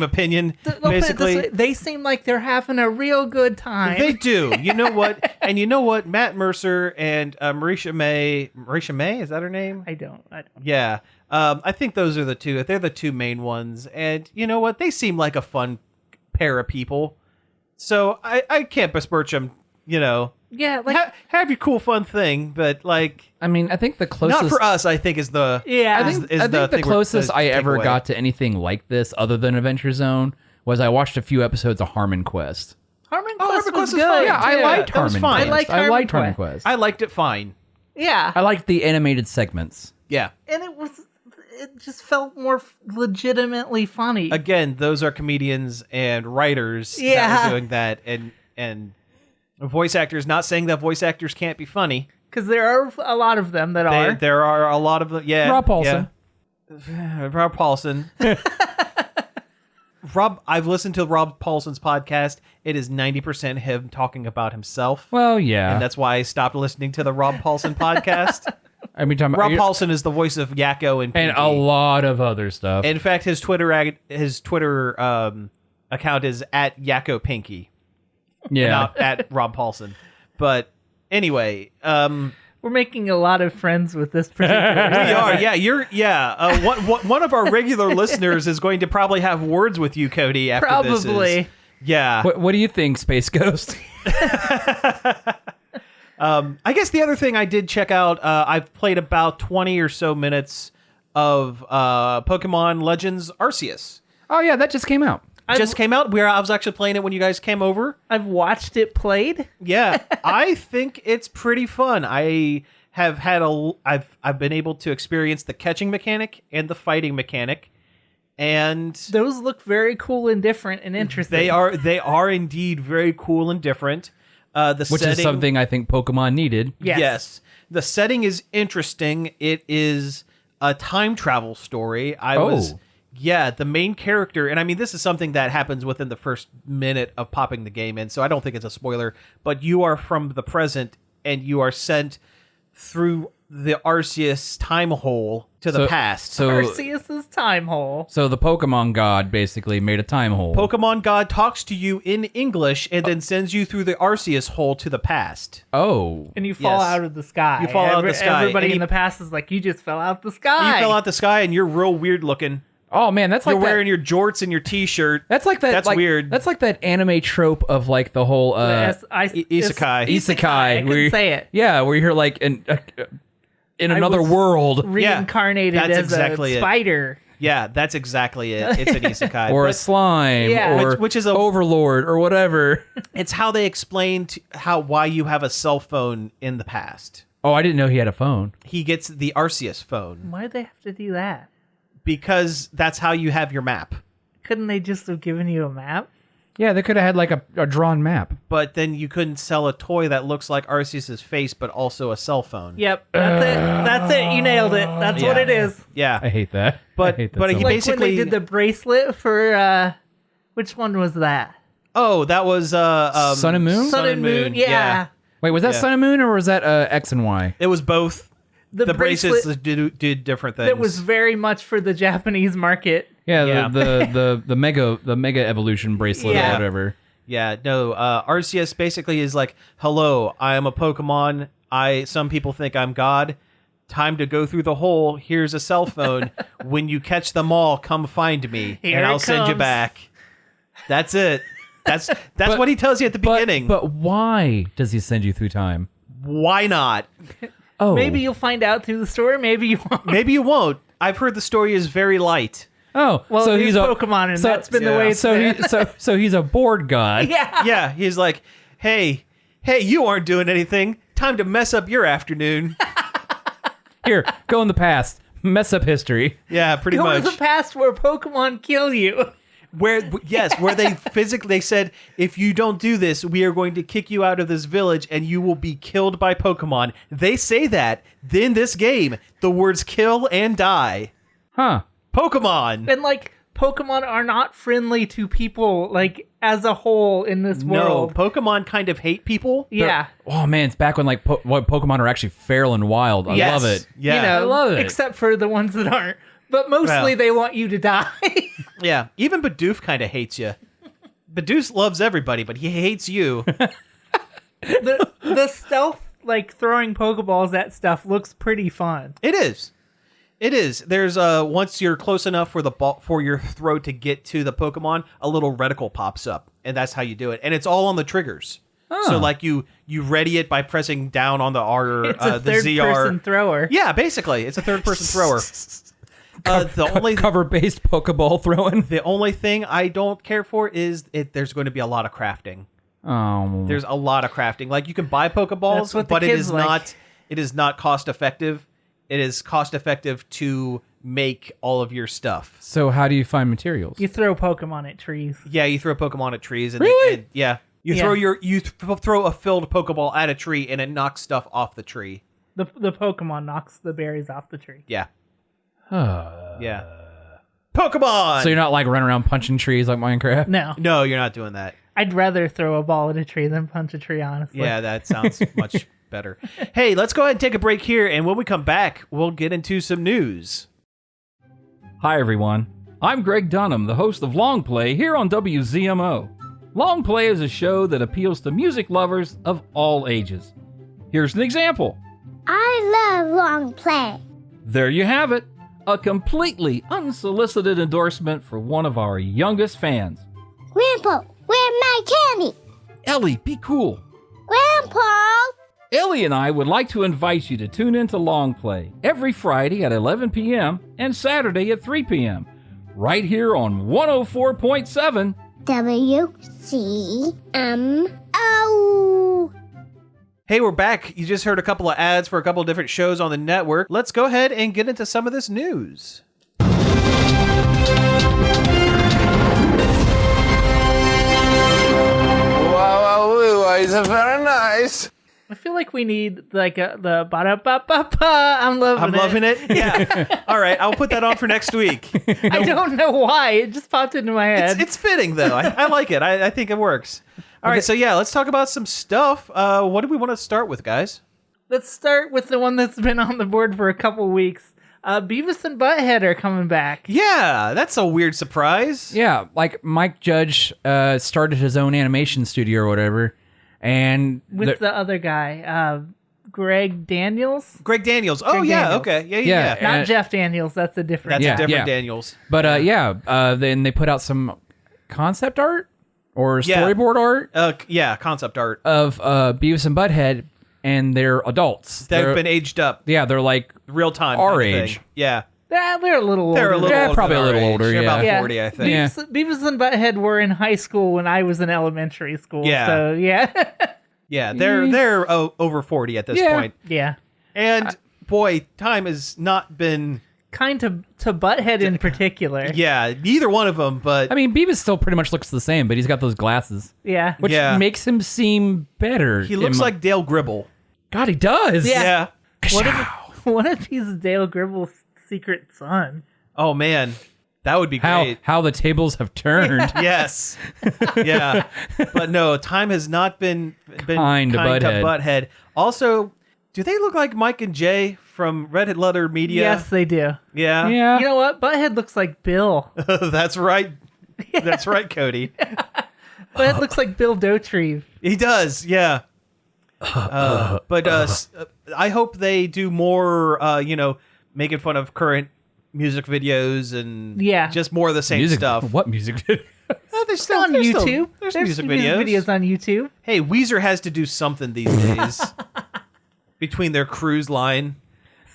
Speaker 1: opinion,
Speaker 2: I'll put it this
Speaker 1: basically.
Speaker 2: way, they seem like they're having a real good time.
Speaker 1: They do. You know what? And you know what? Matt Mercer and Marisha May, is that her name?
Speaker 2: I don't.
Speaker 1: Yeah. I think those are the two. They're the two main ones. And you know what? They seem like a fun pair of people. So I can't besmirch them,
Speaker 2: Yeah, like
Speaker 1: have your cool fun thing, but like,
Speaker 4: I mean, I think the closest...
Speaker 1: not for us, I think is the...
Speaker 2: yeah.
Speaker 4: I think the closest I ever got to anything like this, other than Adventure Zone, was I watched a few episodes of Harmon Quest.
Speaker 2: Harmon
Speaker 1: Oh,
Speaker 2: Quest
Speaker 1: Harmon
Speaker 2: was
Speaker 1: Quest is
Speaker 2: good.
Speaker 1: fine.
Speaker 4: Yeah, I
Speaker 1: Yeah,
Speaker 4: liked
Speaker 1: that was
Speaker 4: Harmon
Speaker 1: fine.
Speaker 4: Quest.
Speaker 2: I liked
Speaker 4: Harmon
Speaker 2: Harmon
Speaker 4: Quest.
Speaker 1: I liked it fine.
Speaker 2: Yeah.
Speaker 4: I liked the animated segments.
Speaker 1: Yeah.
Speaker 2: And it just felt more legitimately funny.
Speaker 1: Again, those are comedians and writers that
Speaker 2: Yeah.
Speaker 1: are doing that, and voice actors. Not saying that voice actors can't be funny.
Speaker 2: Because there are a lot of them that are.
Speaker 1: There are a lot of them. Yeah,
Speaker 4: Rob Paulson.
Speaker 1: Yeah. Rob Paulson. I've listened to Rob Paulson's podcast. It is 90% him talking about himself.
Speaker 4: Well, yeah.
Speaker 1: And that's why I stopped listening to the Rob Paulson podcast.
Speaker 4: I mean,
Speaker 1: Rob Paulson is the voice of Yakko and
Speaker 4: and
Speaker 1: Pinky.
Speaker 4: a lot of other stuff.
Speaker 1: In fact, his Twitter account is at Yakko Pinky,
Speaker 4: yeah.
Speaker 1: not at Rob Paulson. But anyway,
Speaker 2: We're making a lot of friends with this particular.
Speaker 1: we are. Yeah, one of our regular listeners is going to probably have words with you, Cody. After this
Speaker 2: Probably.
Speaker 1: is, yeah.
Speaker 4: What do you think, Space Ghost?
Speaker 1: I guess the other thing I did check out, I've played about 20 or so minutes of Pokemon Legends Arceus.
Speaker 4: Oh, yeah, that just came out.
Speaker 1: Just came out. I was actually playing it when you guys came over.
Speaker 2: I've watched it played.
Speaker 1: Yeah, I think it's pretty fun. I have had I've been able to experience the catching mechanic and the fighting mechanic, and
Speaker 2: Those look very cool and different and interesting.
Speaker 1: they are indeed very cool and different.
Speaker 4: Which is something I think Pokemon needed.
Speaker 2: Yes.
Speaker 1: The setting is interesting. It is a time travel story. The main character, and I mean, this is something that happens within the first minute of popping the game in, so I don't think it's a spoiler, but you are from the present, and you are sent through the Arceus time hole to the past.
Speaker 4: So,
Speaker 2: Arceus's time hole.
Speaker 4: so the Pokemon god basically made a time hole.
Speaker 1: Pokemon God talks to you in English and then sends you through the Arceus hole to the past.
Speaker 4: Oh.
Speaker 2: And you fall
Speaker 1: Yes.
Speaker 2: out of the sky.
Speaker 1: You fall out of the sky.
Speaker 2: Everybody
Speaker 1: And
Speaker 2: in the past is like, you just fell out the sky.
Speaker 1: You fell out the sky, and you're real weird looking.
Speaker 4: Oh man, that's
Speaker 1: You're
Speaker 4: like
Speaker 1: wearing your jorts and your t-shirt.
Speaker 4: that's like that.
Speaker 1: That's
Speaker 4: like,
Speaker 1: weird.
Speaker 4: That's like that anime trope of like the whole
Speaker 1: Isekai.
Speaker 4: isekai.
Speaker 2: I
Speaker 4: where
Speaker 2: couldn't say it.
Speaker 4: Yeah, where you're like in another
Speaker 2: was
Speaker 4: world
Speaker 2: Reincarnated
Speaker 1: that's
Speaker 2: as
Speaker 1: exactly
Speaker 2: a
Speaker 1: it.
Speaker 2: spider.
Speaker 1: Yeah, that's exactly it. It's an isekai.
Speaker 4: or a
Speaker 1: But
Speaker 4: slime
Speaker 2: Yeah.
Speaker 4: or
Speaker 1: Which is a-
Speaker 4: overlord or whatever.
Speaker 1: it's how they explained why you have a cell phone in the past.
Speaker 4: Oh, I didn't know he had a phone.
Speaker 1: He gets the Arceus phone
Speaker 2: Why do they have to do that?
Speaker 1: because that's how you have your map.
Speaker 2: Couldn't they just have given you a map?
Speaker 4: Yeah, they could have had like a drawn map.
Speaker 1: But then you couldn't sell a toy that looks like Arceus's face, but also a cell phone.
Speaker 2: Yep, that's it. That's it. You nailed it. That's what
Speaker 1: Yeah.
Speaker 2: it is.
Speaker 1: Yeah.
Speaker 4: I hate that.
Speaker 1: But-
Speaker 4: I hate that
Speaker 1: but
Speaker 4: so
Speaker 1: he
Speaker 4: much.
Speaker 2: Like
Speaker 1: basically-
Speaker 2: when they did the bracelet for which one was that?
Speaker 1: Oh, that was
Speaker 4: Sun and Moon?
Speaker 2: Sun and Moon. Yeah.
Speaker 4: Wait, was that
Speaker 1: Yeah.
Speaker 4: Sun and Moon or was that X and Y?
Speaker 1: It was both.
Speaker 2: The
Speaker 1: bracelets
Speaker 2: bracelet
Speaker 1: did different things.
Speaker 2: that was very much for the Japanese market.
Speaker 4: Yeah,
Speaker 1: Yeah.
Speaker 4: the mega evolution bracelet
Speaker 2: Yeah.
Speaker 4: or whatever.
Speaker 1: Yeah, no. Arceus basically is like, "Hello, I am a Pokemon. Some people think I'm God. Time to go through the hole. Here's a cell phone. When you catch them all, come find me,
Speaker 2: Here
Speaker 1: and
Speaker 2: it
Speaker 1: I'll send you
Speaker 2: comes.
Speaker 1: back." That's it. That's what he tells you at the beginning.
Speaker 4: But why does he send you through time?
Speaker 1: Why not?
Speaker 4: Oh,
Speaker 2: Maybe you'll find out through the story. Maybe you won't.
Speaker 1: Maybe you won't. I've heard the story is very light.
Speaker 4: Oh,
Speaker 2: Well,
Speaker 4: so
Speaker 2: he's
Speaker 4: he's a
Speaker 2: Pokemon, and that's been the way it's
Speaker 4: so
Speaker 2: been.
Speaker 4: so he's a board god.
Speaker 2: Yeah.
Speaker 1: Yeah, he's like, hey, you aren't doing anything. Time to mess up your afternoon.
Speaker 4: Here, go in the past, mess up history.
Speaker 1: Yeah, pretty
Speaker 2: Go to
Speaker 1: much.
Speaker 2: the past where Pokemon kill you.
Speaker 1: Where they physically said, if you don't do this, we are going to kick you out of this village and you will be killed by Pokemon. They say that. Then this game, the words kill and die.
Speaker 4: Huh.
Speaker 1: Pokemon.
Speaker 2: And like Pokemon are not friendly to people like as a whole in this
Speaker 1: No,
Speaker 2: world.
Speaker 1: Pokemon kind of hate people.
Speaker 2: Yeah.
Speaker 4: Oh man, it's back when like what Pokemon are actually feral and wild. I
Speaker 1: Yes.
Speaker 4: love it.
Speaker 1: Yeah.
Speaker 2: You know,
Speaker 4: I love it.
Speaker 2: except for the ones that aren't. But mostly
Speaker 1: Well.
Speaker 2: they want you to die.
Speaker 1: Yeah. Even Bidoof kind of hates you. Bidoof loves everybody, but he hates you.
Speaker 2: the stealth like throwing Pokeballs at stuff looks pretty fun.
Speaker 1: It is. It is. There's once you're close enough for the ball for your throw to get to the Pokemon, a little reticle pops up, and that's how you do it. And it's all on the triggers. So like you ready it by pressing down on the R,
Speaker 2: It's a
Speaker 1: the
Speaker 2: third
Speaker 1: ZR.
Speaker 2: person thrower.
Speaker 1: Yeah, basically, it's a third person thrower.
Speaker 4: Cover based Pokeball throwing.
Speaker 1: The only thing I don't care for is there's going to be a lot of crafting.
Speaker 4: Oh,
Speaker 1: There's a lot of crafting. Like you can buy Pokeballs,
Speaker 2: That's what the
Speaker 1: but it
Speaker 2: kids
Speaker 1: is
Speaker 2: like.
Speaker 1: not. It is not cost effective. It is cost effective to make all of your stuff.
Speaker 4: so how do you find materials?
Speaker 2: You throw Pokemon at trees.
Speaker 1: Yeah, you throw Pokemon at trees, and
Speaker 4: Really?
Speaker 1: yeah, you
Speaker 2: Yeah.
Speaker 1: throw a filled Pokeball at a tree, and it knocks stuff off the tree.
Speaker 2: The Pokemon knocks the berries off the tree.
Speaker 1: Yeah, yeah. Pokemon.
Speaker 4: So you're not like running around punching trees like Minecraft?
Speaker 2: No.
Speaker 1: No, you're not doing that.
Speaker 2: I'd rather throw a ball at a tree than punch a tree, honestly.
Speaker 1: Yeah, that sounds much better. Hey, let's go ahead and take a break here, and when we come back, we'll get into some news.
Speaker 3: Hi, everyone. I'm Greg Dunham, the host of Long Play here on WZMO. Long Play is a show that appeals to music lovers of all ages. Here's an example.
Speaker 6: I love long play.
Speaker 3: There you have it. A completely unsolicited endorsement for one of our youngest fans.
Speaker 6: Grandpa, where's my candy?
Speaker 3: Ellie, be cool.
Speaker 6: Grandpa!
Speaker 3: Ellie and I would like to invite you to tune into Long Play every Friday at 11 p.m. and Saturday at 3 p.m. right here on 104.7
Speaker 6: WCMO.
Speaker 1: Hey, we're back. You just heard a couple of ads for a couple of different shows on the network. Let's go ahead and get into some of this news.
Speaker 5: Wow, it's very nice.
Speaker 2: I feel like we need like the ba-da-ba-ba-ba. I'm loving it.
Speaker 1: Yeah. All right, I'll put that on for next week.
Speaker 2: I don't know why. It just popped into my head.
Speaker 1: It's fitting, though. I like it. I think it works. All right, so yeah, let's talk about some stuff. What do we want to start with, guys?
Speaker 2: Let's start with the one that's been on the board for a couple weeks. Beavis and Butthead are coming back.
Speaker 1: Yeah, that's a weird surprise.
Speaker 4: Yeah, like Mike Judge started his own animation studio or whatever, and
Speaker 2: With the other guy, Greg Daniels.
Speaker 1: Greg Daniels. Oh,
Speaker 2: Greg
Speaker 1: yeah.
Speaker 2: Daniels.
Speaker 1: Okay. Yeah.
Speaker 4: Yeah.
Speaker 1: Yeah.
Speaker 2: Not Jeff Daniels. That's a different.
Speaker 1: That's
Speaker 4: Yeah,
Speaker 1: a different
Speaker 4: yeah.
Speaker 1: Daniels.
Speaker 4: But then they put out some concept art or
Speaker 1: Yeah.
Speaker 4: storyboard art
Speaker 1: Yeah. Concept art.
Speaker 4: of Beavis and Butthead, and they're adults.
Speaker 1: They've been aged up.
Speaker 4: Yeah, they're like
Speaker 1: Real time.
Speaker 4: our
Speaker 1: kind of
Speaker 4: age.
Speaker 1: thing. Yeah.
Speaker 2: They're a little older.
Speaker 1: They're a little
Speaker 4: Yeah,
Speaker 1: older
Speaker 4: probably
Speaker 1: than
Speaker 4: a little
Speaker 1: our age.
Speaker 4: older,
Speaker 1: They're about
Speaker 4: yeah.
Speaker 1: 40, I think.
Speaker 4: Yeah.
Speaker 2: Beavis and Butthead were in high school when I was in elementary school.
Speaker 1: Yeah.
Speaker 2: So yeah.
Speaker 1: Yeah. They're over 40 at this
Speaker 4: Yeah.
Speaker 1: point.
Speaker 2: Yeah.
Speaker 1: And boy, time has not been.
Speaker 2: Kind to Butthead in particular.
Speaker 1: Yeah. Neither one of them, but.
Speaker 4: I mean, Beavis still pretty much looks the same, but he's got those glasses,
Speaker 2: Yeah.
Speaker 4: which
Speaker 1: Yeah.
Speaker 4: makes him seem better.
Speaker 1: he looks like Dale Gribble.
Speaker 4: God, he does.
Speaker 2: Yeah.
Speaker 1: Yeah.
Speaker 2: What if he's Dale Gribble's secret son?
Speaker 1: Oh, man. That would be great.
Speaker 4: How the tables have turned.
Speaker 1: Yes. Yeah. But no, time has not been
Speaker 4: Kind to
Speaker 1: Butthead. Also, do they look like Mike and Jay from Red Letter Media?
Speaker 2: Yes, they do.
Speaker 1: Yeah.
Speaker 4: Yeah.
Speaker 2: You know what? Butthead looks like Bill.
Speaker 1: That's right. That's right, Cody.
Speaker 2: Butthead looks like Bill Dauterive.
Speaker 1: He does. Yeah. But I hope they do more, making fun of current music videos and just more of the same
Speaker 4: music
Speaker 1: stuff.
Speaker 4: What music?
Speaker 1: There's
Speaker 2: Still on YouTube.
Speaker 1: There's music videos.
Speaker 2: videos on YouTube.
Speaker 1: Hey, Weezer has to do something these days between their cruise line.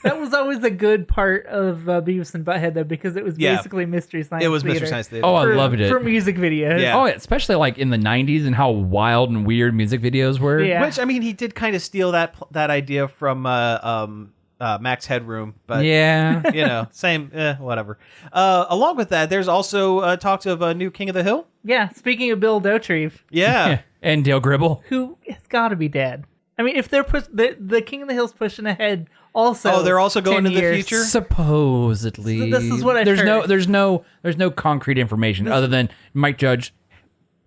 Speaker 2: That was always a good part of Beavis and Butthead, though, because it was
Speaker 1: Yeah.
Speaker 2: basically Mystery Science
Speaker 1: It was
Speaker 2: Theater.
Speaker 1: Mr. Science Theater.
Speaker 4: Oh, I
Speaker 2: For-
Speaker 4: loved it.
Speaker 2: For music videos.
Speaker 1: Yeah.
Speaker 4: Oh, especially like in the 90s and how wild and weird music videos were.
Speaker 2: Yeah.
Speaker 1: Which, I mean, he did kind of steal that idea from Max Headroom, but
Speaker 4: Yeah.
Speaker 1: same, whatever. Along with that, there's also talks of a new King of the Hill.
Speaker 2: Yeah, speaking of Bill Dauterive,
Speaker 1: Yeah.
Speaker 4: And Dale Gribble.
Speaker 2: who has got to be dead. I mean, if they're the King of the Hill's pushing ahead, also.
Speaker 1: Oh, they're also going
Speaker 2: 10
Speaker 1: to the
Speaker 2: years.
Speaker 1: future?
Speaker 2: So
Speaker 4: Supposedly.
Speaker 2: this is what I've
Speaker 4: there's
Speaker 2: heard.
Speaker 4: there's no concrete information other than Mike Judge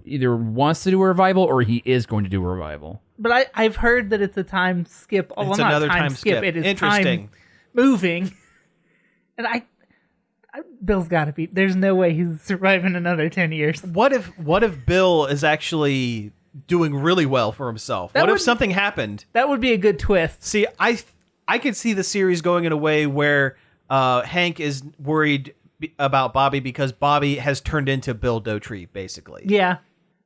Speaker 4: either wants to do a revival or he is going to do a revival.
Speaker 2: But I've heard that it's a time skip. Oh,
Speaker 1: It's
Speaker 2: well, not
Speaker 1: another
Speaker 2: time
Speaker 1: time skip.
Speaker 2: It is
Speaker 1: Interesting.
Speaker 2: time moving. And Bill's got to be. There's no way he's surviving another 10 years.
Speaker 1: What if Bill is actually doing really well for himself? What if
Speaker 2: would-
Speaker 1: something happened?
Speaker 2: That would be a good twist.
Speaker 1: See, I could see the series going in a way where Hank is worried about Bobby because Bobby has turned into Bill Dauterive, basically.
Speaker 2: Yeah.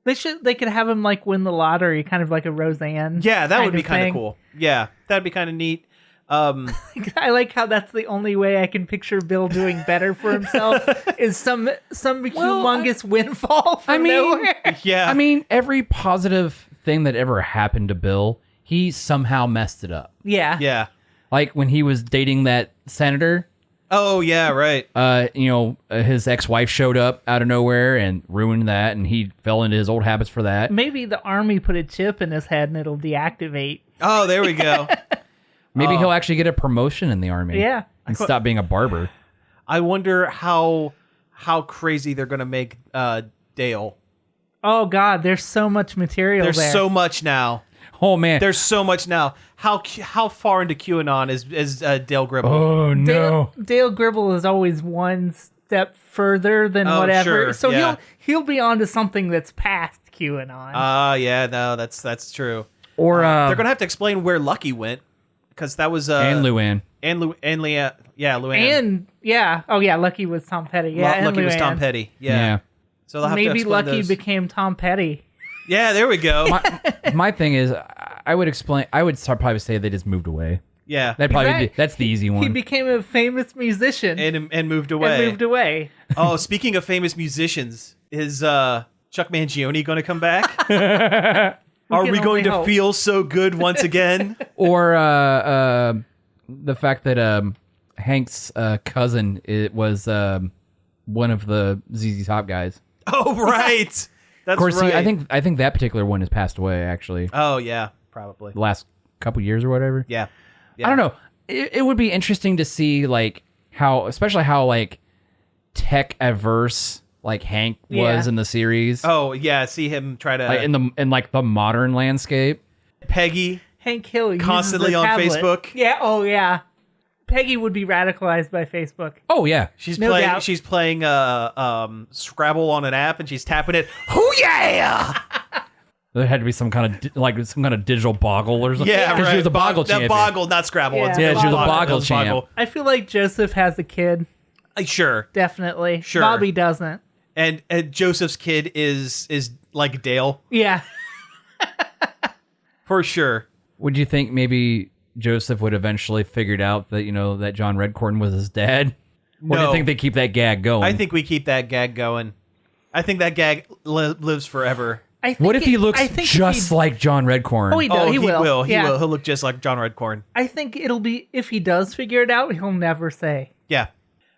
Speaker 2: They could have him like win the lottery, kind of like a Roseanne.
Speaker 1: Yeah, that would be kind of
Speaker 2: thing.
Speaker 1: cool. Yeah, that'd be kind of neat.
Speaker 2: I like how that's the only way I can picture Bill doing better for himself is some humongous windfall from nowhere.
Speaker 1: Yeah.
Speaker 4: I mean, every positive thing that ever happened to Bill, he somehow messed it up.
Speaker 2: Yeah.
Speaker 1: Yeah.
Speaker 4: Like when he was dating that senator,
Speaker 1: Oh, yeah, right.
Speaker 4: his ex-wife showed up out of nowhere and ruined that, and he fell into his old habits for that.
Speaker 2: Maybe the army put a chip in his head and it'll deactivate.
Speaker 1: Oh, there we go.
Speaker 4: Maybe he'll actually get a promotion in the army.
Speaker 2: Yeah.
Speaker 4: And stop being a barber.
Speaker 1: I wonder how crazy they're going to make Dale.
Speaker 2: Oh God, there's so much material
Speaker 1: There's
Speaker 2: there.
Speaker 1: so much now.
Speaker 4: Oh, man.
Speaker 1: There's so much now. How far into QAnon is Dale Gribble?
Speaker 4: Oh, no.
Speaker 2: Dale Gribble is always one step further than
Speaker 1: Oh,
Speaker 2: whatever.
Speaker 1: sure,
Speaker 2: So
Speaker 1: yeah.
Speaker 2: he'll be onto something that's past QAnon.
Speaker 1: Yeah, no, that's true.
Speaker 4: Or,
Speaker 1: They're gonna have to explain where Lucky went because that was
Speaker 4: and Luann.
Speaker 1: and Luann.
Speaker 2: And yeah, oh yeah, Lucky was Tom Petty. Yeah, and
Speaker 1: Lucky was Tom
Speaker 2: Luann.
Speaker 1: Petty. Yeah. So they'll have to
Speaker 2: Maybe
Speaker 1: explain
Speaker 2: Lucky
Speaker 1: those.
Speaker 2: became Tom Petty.
Speaker 1: Yeah, there we go.
Speaker 4: My thing is, I would probably say they just moved away.
Speaker 1: Yeah,
Speaker 4: That'd probably
Speaker 2: Right.
Speaker 4: that's the easy
Speaker 2: He
Speaker 4: one.
Speaker 2: became a famous musician
Speaker 1: and moved away.
Speaker 2: and moved away.
Speaker 1: Oh, speaking of famous musicians, is Chuck Mangione going to come back? Are
Speaker 2: can
Speaker 1: we going
Speaker 2: only
Speaker 1: to
Speaker 2: hope.
Speaker 1: feel so good once again?
Speaker 4: Or the fact that Hank's cousin was one of the ZZ Top guys.
Speaker 1: Oh, right. That's
Speaker 4: Of course,
Speaker 1: right.
Speaker 4: I think that particular one has passed away. Actually,
Speaker 1: Oh, yeah, probably.
Speaker 4: the last couple years or whatever.
Speaker 1: Yeah.
Speaker 4: I don't know. It would be interesting to see like especially how like tech averse like Hank was
Speaker 2: Yeah.
Speaker 4: in the series,
Speaker 1: Oh, yeah. See him try to
Speaker 4: like in like the modern landscape.
Speaker 1: Peggy.
Speaker 2: Hank Hill uses
Speaker 1: Constantly
Speaker 2: a
Speaker 1: on
Speaker 2: tablet.
Speaker 1: Facebook?
Speaker 2: Yeah. Oh yeah. Peggy would be radicalized by Facebook.
Speaker 4: Oh yeah,
Speaker 1: She's
Speaker 2: No
Speaker 1: playing.
Speaker 2: doubt.
Speaker 1: She's playing Scrabble on an app, and she's tapping it. Hoo yeah!
Speaker 4: There had to be some kind of digital boggle or something.
Speaker 1: Yeah,
Speaker 4: 'Cause
Speaker 1: right.
Speaker 4: she was the boggle champion.
Speaker 1: Boggle, not Scrabble.
Speaker 2: Yeah.
Speaker 1: It's
Speaker 2: Yeah,
Speaker 4: she was a boggle
Speaker 1: It's
Speaker 4: champ.
Speaker 2: I feel like Joseph has a kid,
Speaker 1: Sure.
Speaker 2: definitely.
Speaker 1: Sure.
Speaker 2: Bobby doesn't.
Speaker 1: And Joseph's kid is like Dale,
Speaker 2: Yeah.
Speaker 1: for sure.
Speaker 4: Would you think maybe Joseph would eventually figured out that that John Redcorn was his dad? Or do
Speaker 1: No.
Speaker 4: you think they keep that gag going?
Speaker 1: I think we keep that gag going. I think that gag lives forever.
Speaker 2: I think
Speaker 4: What if he looks
Speaker 2: I think if
Speaker 4: just like John Redcorn?
Speaker 2: Oh, he will.
Speaker 1: He will.
Speaker 2: Yeah.
Speaker 1: He'll look just like John Redcorn.
Speaker 2: I think it'll be, if he does figure it out, he'll never say.
Speaker 1: Yeah.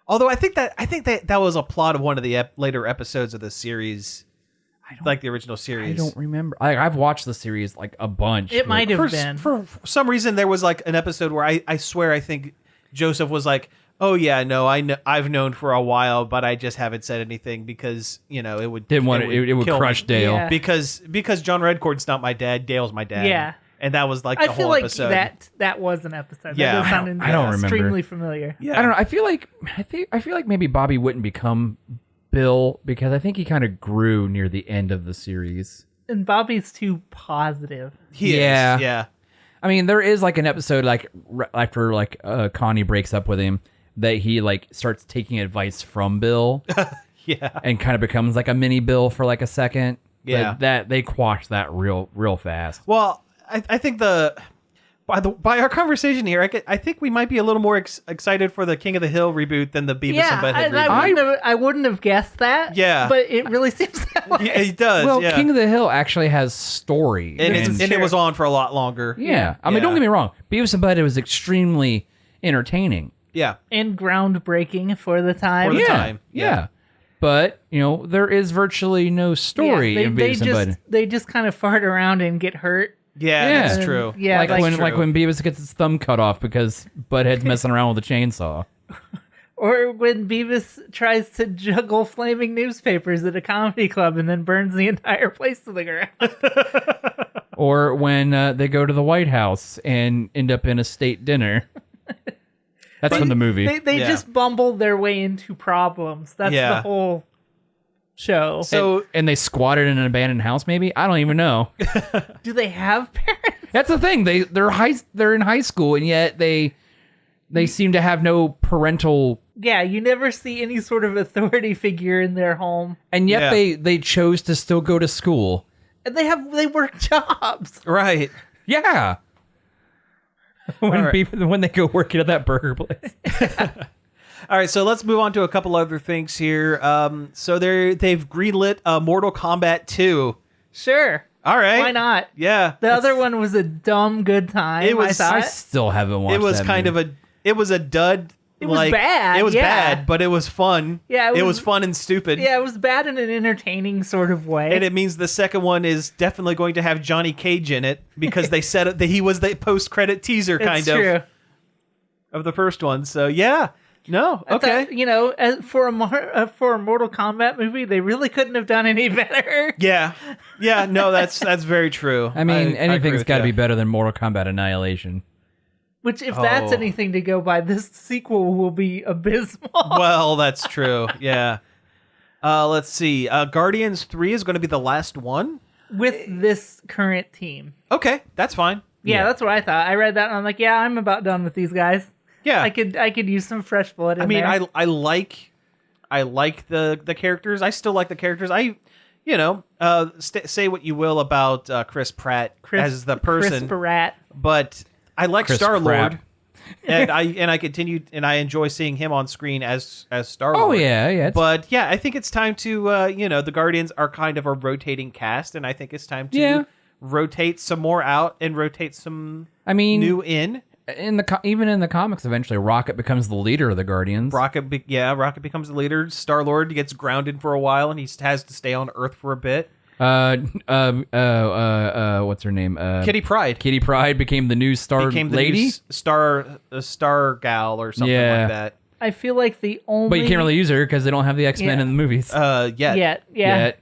Speaker 1: Although I think that was a plot of one of the later episodes of the series, like the original
Speaker 4: I
Speaker 1: series.
Speaker 4: don't remember. I've watched the series like a bunch.
Speaker 2: It might have
Speaker 1: For,
Speaker 2: been.
Speaker 1: for some reason, there was like an episode where I swear I think Joseph was like, "Oh yeah, no, I've known for a while, but I just haven't said anything because it would
Speaker 4: Didn't want it would
Speaker 1: kill
Speaker 4: crush
Speaker 1: me.
Speaker 4: Dale.
Speaker 2: Yeah.
Speaker 1: because John Redcord's not my dad, Dale's my dad.
Speaker 2: Yeah.
Speaker 1: and that was like
Speaker 2: I
Speaker 1: the
Speaker 2: feel
Speaker 1: whole
Speaker 2: like
Speaker 1: episode.
Speaker 2: that was an episode.
Speaker 1: Yeah.
Speaker 2: That does sound
Speaker 4: I don't remember.
Speaker 2: extremely familiar.
Speaker 1: Yeah,
Speaker 4: I don't know. I feel like maybe Bobby wouldn't become Bill because I think he kind of grew near the end of the series.
Speaker 2: And Bobby's too positive.
Speaker 1: He
Speaker 4: Yeah.
Speaker 1: is. Yeah,
Speaker 4: I mean, there is like an episode like after like Connie breaks up with him that he like starts taking advice from Bill
Speaker 1: yeah.
Speaker 4: and kind of becomes like a mini Bill for like a second.
Speaker 1: Yeah.
Speaker 4: But that they quash that real fast.
Speaker 1: Well, I think by our conversation here, I think we might be a little more excited for the King of the Hill reboot than the Beavis and Butthead reboot.
Speaker 2: I wouldn't have guessed that.
Speaker 1: Yeah.
Speaker 2: But it really seems that way.
Speaker 1: Yeah, he does.
Speaker 4: Well,
Speaker 1: yeah.
Speaker 4: King of the Hill actually has story.
Speaker 1: and
Speaker 2: This is
Speaker 1: it
Speaker 2: true.
Speaker 1: was on for a lot longer.
Speaker 4: yeah. I mean,
Speaker 1: Yeah.
Speaker 4: don't get me wrong. Beavis and Butthead was extremely entertaining.
Speaker 1: Yeah.
Speaker 2: And groundbreaking for the time.
Speaker 1: For the
Speaker 4: yeah.
Speaker 1: time.
Speaker 4: Yeah. But, there is virtually no story
Speaker 2: Yeah,
Speaker 4: in Beavis and Butthead.
Speaker 2: they just kind of fart around and get hurt.
Speaker 1: Yeah,
Speaker 4: Yeah.
Speaker 1: that's
Speaker 2: And,
Speaker 1: true.
Speaker 2: Yeah,
Speaker 4: like when
Speaker 1: true.
Speaker 4: Beavis gets his thumb cut off because Butthead's messing around with a chainsaw.
Speaker 2: or when Beavis tries to juggle flaming newspapers at a comedy club and then burns the entire place to the ground.
Speaker 4: Or when they go to the White House and end up in a state dinner. That's from the movie.
Speaker 2: They
Speaker 1: Yeah.
Speaker 2: just bumbled their way into problems. That's
Speaker 1: Yeah.
Speaker 2: the whole show.
Speaker 1: So
Speaker 4: and they squatted in an abandoned house, maybe? I don't even know.
Speaker 2: Do they have parents?
Speaker 4: That's the thing. They're in high school and yet they seem to have no parental,
Speaker 2: Yeah, you never see any sort of authority figure in their home.
Speaker 4: and yet
Speaker 1: Yeah.
Speaker 4: they chose to still go to school.
Speaker 2: And they work jobs.
Speaker 1: right.
Speaker 4: Yeah. When
Speaker 1: right.
Speaker 4: when they go working at that burger place.
Speaker 1: All right, so let's move on to a couple other things here. So they've greenlit Mortal Kombat 2.
Speaker 2: Sure.
Speaker 1: All right.
Speaker 2: Why not?
Speaker 1: Yeah.
Speaker 2: The other one was a dumb good time.
Speaker 1: It was-
Speaker 2: I
Speaker 4: I
Speaker 2: thought.
Speaker 4: still haven't watched
Speaker 1: It was
Speaker 4: that
Speaker 1: kind
Speaker 4: movie.
Speaker 1: it was a dud.
Speaker 2: It was bad,
Speaker 1: It was
Speaker 2: yeah.
Speaker 1: bad, but it was fun.
Speaker 2: Yeah,
Speaker 1: it
Speaker 2: it
Speaker 1: was
Speaker 2: was-
Speaker 1: fun and stupid.
Speaker 2: Yeah, it was bad in an entertaining sort of way.
Speaker 1: And it means the second one is definitely going to have Johnny Cage in it because they said that he was the post-credit teaser kind
Speaker 2: it's
Speaker 1: of
Speaker 2: true.
Speaker 1: of the first one. So yeah, no,
Speaker 2: I
Speaker 1: okay,
Speaker 2: thought, as for a Mortal Kombat movie, they really couldn't have done any better.
Speaker 1: yeah, no, that's very true.
Speaker 4: I mean,
Speaker 1: agree
Speaker 4: anything's
Speaker 1: with
Speaker 4: got to
Speaker 1: ya.
Speaker 4: be better than Mortal Kombat Annihilation.
Speaker 2: Which, if that's
Speaker 1: Oh.
Speaker 2: anything to go by, this sequel will be abysmal.
Speaker 1: Well, that's true. Yeah. Let's see. Guardians 3 is going to be the last one.
Speaker 2: With this current team.
Speaker 1: Okay, that's fine.
Speaker 2: Yeah, that's what I thought. I read that and I'm like, yeah, I'm about done with these guys.
Speaker 1: Yeah.
Speaker 2: I could use some fresh blood in
Speaker 1: I mean,
Speaker 2: there.
Speaker 1: I like the characters. I still like the characters. Say what you will about Chris Pratt as the person,
Speaker 2: Chris Pratt.
Speaker 1: but I like
Speaker 4: Chris
Speaker 1: Star-Lord.
Speaker 4: Pratt.
Speaker 1: and I continued and I enjoy seeing him on screen as Star-Lord.
Speaker 4: Oh yeah, yeah.
Speaker 1: But yeah, I think it's time to the Guardians are kind of a rotating cast, and I think it's time to
Speaker 4: Yeah.
Speaker 1: rotate some more out and rotate some
Speaker 4: I mean,
Speaker 1: new in.
Speaker 4: even in the comics, eventually Rocket becomes the leader of the Guardians.
Speaker 1: Rocket becomes the leader. Star-Lord gets grounded for a while, and he has to stay on Earth for a bit.
Speaker 4: What's her name?
Speaker 1: Kitty Pryde
Speaker 4: Kitty Pryde became the new star
Speaker 1: became the
Speaker 4: lady.
Speaker 1: new star gal or something
Speaker 4: Yeah.
Speaker 1: like that.
Speaker 2: I feel like the only...
Speaker 4: But you can't really use her because they don't have the X-Men
Speaker 2: Yeah.
Speaker 4: in the movies.
Speaker 1: Yet.
Speaker 2: Yeah.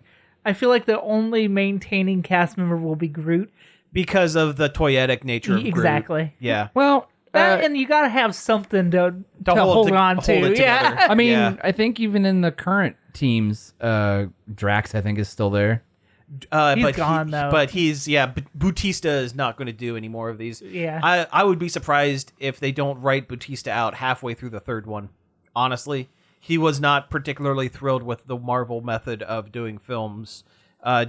Speaker 2: I feel like the only maintaining cast member will be Groot.
Speaker 1: Because of the toyetic nature of Groot.
Speaker 2: Exactly.
Speaker 1: Yeah.
Speaker 4: Well,
Speaker 2: And you gotta have something to
Speaker 1: hold
Speaker 2: hold on to.
Speaker 1: hold it
Speaker 2: Yeah.
Speaker 1: together.
Speaker 4: I mean,
Speaker 1: Yeah.
Speaker 4: I think even in the current teams, Drax, I think, is still there.
Speaker 2: He's gone, though.
Speaker 1: But Bautista is not going to do any more of these.
Speaker 2: Yeah.
Speaker 1: I would be surprised if they don't write Bautista out halfway through the third one. Honestly, he was not particularly thrilled with the Marvel method of doing films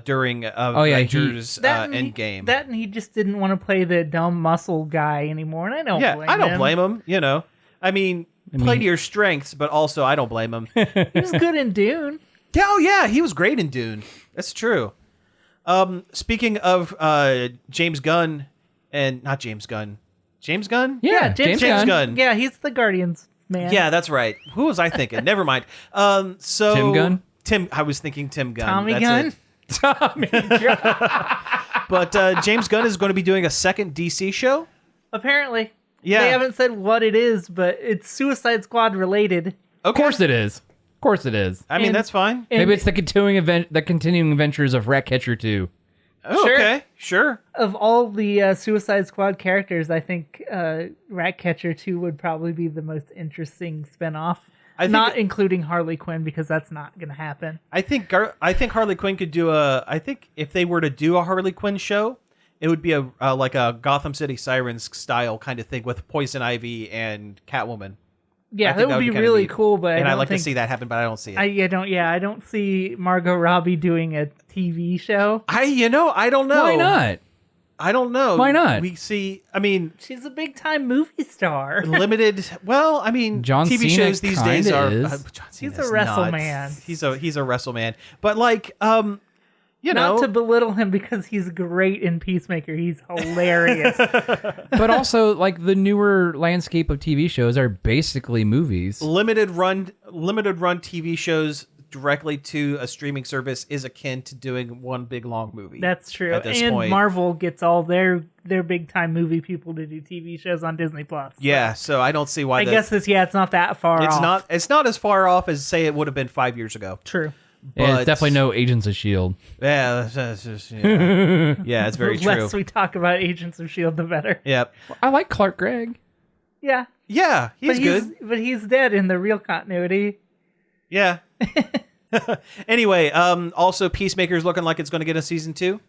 Speaker 1: during Avengers Endgame.
Speaker 2: That and he just didn't want to play the dumb muscle guy anymore, and I don't blame him.
Speaker 1: I don't blame him, you know. I mean, play to your strengths, but also I don't blame him.
Speaker 2: He was good in Dune.
Speaker 1: Yeah, he was great in Dune. That's true. Speaking of James Gunn, and not James Gunn. James Gunn?
Speaker 4: Yeah,
Speaker 2: James
Speaker 1: Gunn.
Speaker 2: Yeah, he's the Guardians man.
Speaker 1: Yeah, that's right. Who was I thinking? Never mind. So
Speaker 4: Tim Gunn?
Speaker 1: I was thinking Tim Gunn.
Speaker 2: Tommy
Speaker 1: That's
Speaker 2: Gunn?
Speaker 1: it.
Speaker 4: Tommy Gunn.
Speaker 1: But James Gunn is going to be doing a second DC show.
Speaker 2: Apparently.
Speaker 1: Yeah.
Speaker 2: They haven't said what it is, but it's Suicide Squad related.
Speaker 1: Okay.
Speaker 4: Of course it is. Of course it is.
Speaker 1: I mean,
Speaker 2: And-
Speaker 1: that's fine.
Speaker 2: And
Speaker 4: Maybe it's the continuing adventures of Ratcatcher 2.
Speaker 1: Oh,
Speaker 2: Sure.
Speaker 1: Okay, sure.
Speaker 2: of all the Suicide Squad characters, I think Ratcatcher 2 would probably be the most interesting spinoff. Not including Harley Quinn, because that's not going to happen.
Speaker 1: I think Harley Quinn could do I think if they were to do a Harley Quinn show, it would be like a Gotham City Sirens style kind of thing with Poison Ivy and Catwoman.
Speaker 2: Yeah,
Speaker 1: I think
Speaker 2: that would be
Speaker 1: kinda
Speaker 2: really
Speaker 1: neat.
Speaker 2: cool, but
Speaker 1: And
Speaker 2: I
Speaker 1: I'd
Speaker 2: don't
Speaker 1: like
Speaker 2: think,
Speaker 1: to see that happen, but I don't see it.
Speaker 2: I don't see Margot Robbie doing a TV show.
Speaker 1: I don't know.
Speaker 4: Why not?
Speaker 1: I don't know.
Speaker 4: Why not?
Speaker 1: We see. I mean,
Speaker 2: She's a big time movie star.
Speaker 1: limited. Well, I mean,
Speaker 4: John
Speaker 1: TV
Speaker 4: Cena
Speaker 1: shows these days
Speaker 4: kinda
Speaker 1: are.
Speaker 4: is.
Speaker 1: John
Speaker 2: He's
Speaker 1: Cena's
Speaker 2: a wrestle
Speaker 1: not.
Speaker 2: man.
Speaker 1: He's a wrestle man. But like, you know,
Speaker 2: Not to belittle him because he's great in Peacemaker. He's hilarious.
Speaker 4: But also, like, the newer landscape of TV shows are basically movies.
Speaker 1: limited run TV shows directly to a streaming service is akin to doing one big long movie.
Speaker 2: That's true.
Speaker 1: At this
Speaker 2: And
Speaker 1: point.
Speaker 2: Marvel gets all their big time movie people to do TV shows on Disney Plus.
Speaker 1: Yeah, so I don't see why.
Speaker 2: I guess it's not that far
Speaker 1: it's
Speaker 2: off.
Speaker 1: not. It's not as far off as say it would have been 5 years ago.
Speaker 2: True.
Speaker 4: Yeah,
Speaker 1: But-
Speaker 4: it's definitely no Agents of S.H.I.E.L.D.
Speaker 1: Yeah, that's just, yeah. Yeah, it's very
Speaker 2: The
Speaker 1: true.
Speaker 2: less we talk about Agents of S.H.I.E.L.D., the better.
Speaker 1: Yep.
Speaker 4: I like Clark Gregg.
Speaker 2: Yeah.
Speaker 1: Yeah, he's good.
Speaker 2: But he's dead in the real continuity.
Speaker 1: Yeah. Anyway, also Peacemaker's looking like it's going to get a season 2.